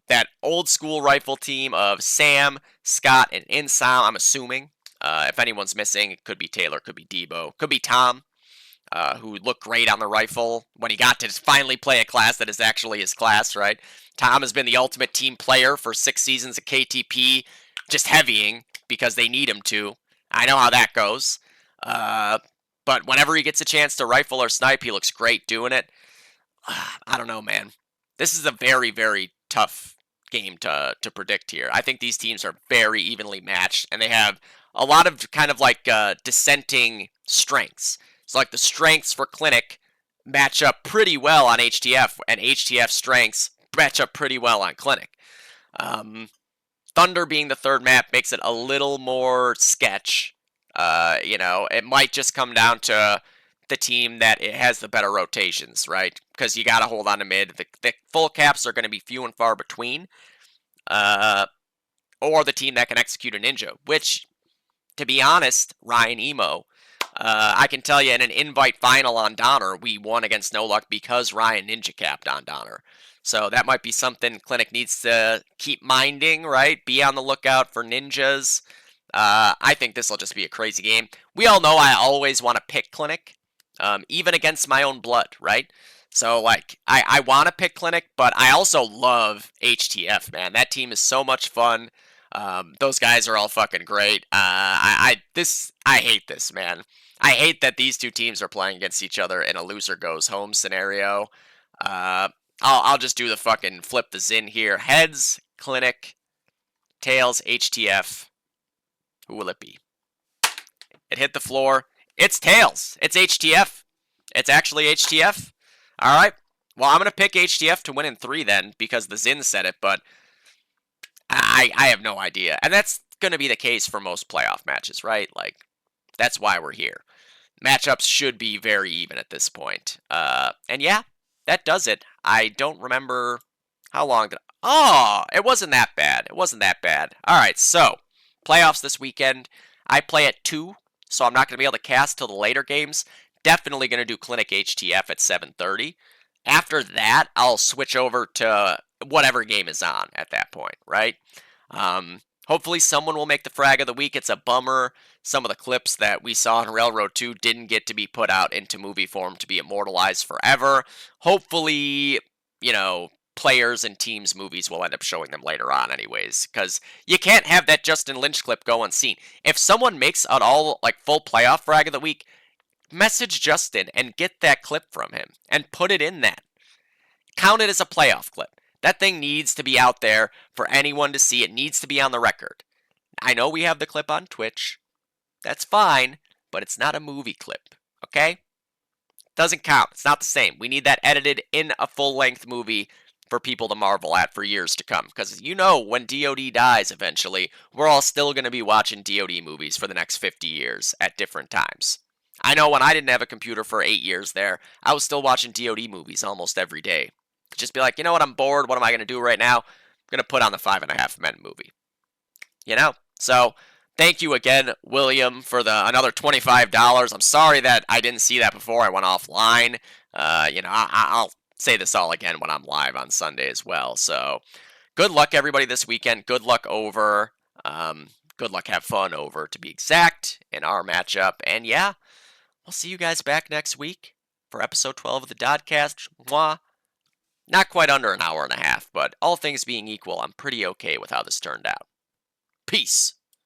old school rifle team of Sam, Scott, and Insal, I'm assuming. If anyone's missing, it could be Taylor, could be Debo, could be Tom, who looked great on the rifle when he got to finally play a class that is actually his class, right? Tom has been the ultimate team player for 6 seasons of KTP, just heavying because they need him to. I know how that goes. But whenever he gets a chance to rifle or snipe, he looks great doing it. I don't know, man. This is a very, very tough game to predict here. I think these teams are very evenly matched, and they have a lot of kind of like dissenting strengths. So like the strengths for Clinic match up pretty well on HTF, and HTF strengths match up pretty well on Clinic. Thunder being the third map makes it a little more sketch. It might just come down to the team that it has the better rotations, right? Because you got to hold on to mid. The full caps are going to be few and far between. Or the team that can execute a ninja, which, to be honest, Ryan Emo, I can tell you in an invite final on Donner, we won against No Luck because Ryan ninja capped on Donner. So that might be something Clinic needs to keep minding, right? Be on the lookout for ninjas. I think this will just be a crazy game. We all know I always want to pick Clinic, even against my own blood, right? So, like, I want to pick Clinic, but I also love HTF, man. That team is so much fun. Those guys are all fucking great. I hate this, man. I hate that these two teams are playing against each other in a loser goes home scenario. I'll just do the fucking flip the Zin here. Heads, Clinic, tails, HTF. Who will it be? It hit the floor. It's tails. It's HTF. It's actually HTF. All right. Well, I'm going to pick HTF to win in 3 then, because the Zin said it, but I have no idea. And that's going to be the case for most playoff matches, right? Like, that's why we're here. Matchups should be very even at this point. And yeah, that does it. I don't remember how long. Oh, it wasn't that bad. It wasn't that bad. All right, so playoffs this weekend. I play at 2, so I'm not going to be able to cast till the later games. Definitely going to do Clinic HTF at 7:30. After that, I'll switch over to whatever game is on at that point, right? Hopefully someone will make the frag of the week. It's a bummer some of the clips that we saw in Railroad 2 didn't get to be put out into movie form to be immortalized forever. Hopefully, players and teams movies will end up showing them later on anyways, because you can't have that Justin Lynch clip go unseen. If someone makes an all full playoff frag of the week, message Justin and get that clip from him and put it in that. Count it as a playoff clip. That thing needs to be out there for anyone to see. It needs to be on the record. I know we have the clip on Twitch. That's fine, but it's not a movie clip, okay? Doesn't count. It's not the same. We need that edited in a full-length movie for people to marvel at for years to come. Because when DOD dies eventually, we're all still going to be watching DOD movies for the next 50 years at different times. I know when I didn't have a computer for 8 years there, I was still watching DOD movies almost every day. Just be like, you know what, I'm bored. What am I going to do right now? I'm going to put on the 5.5 Men movie. So thank you again, William, for another $25. I'm sorry that I didn't see that before I went offline. I'll say this all again when I'm live on Sunday as well. So good luck, everybody, this weekend. Good luck over. Good luck, have fun over, to be exact, in our matchup. And yeah, I'll see you guys back next week for episode 12 of the Dodcast. Mwah. Not quite under an hour and a half, but all things being equal, I'm pretty okay with how this turned out. Peace.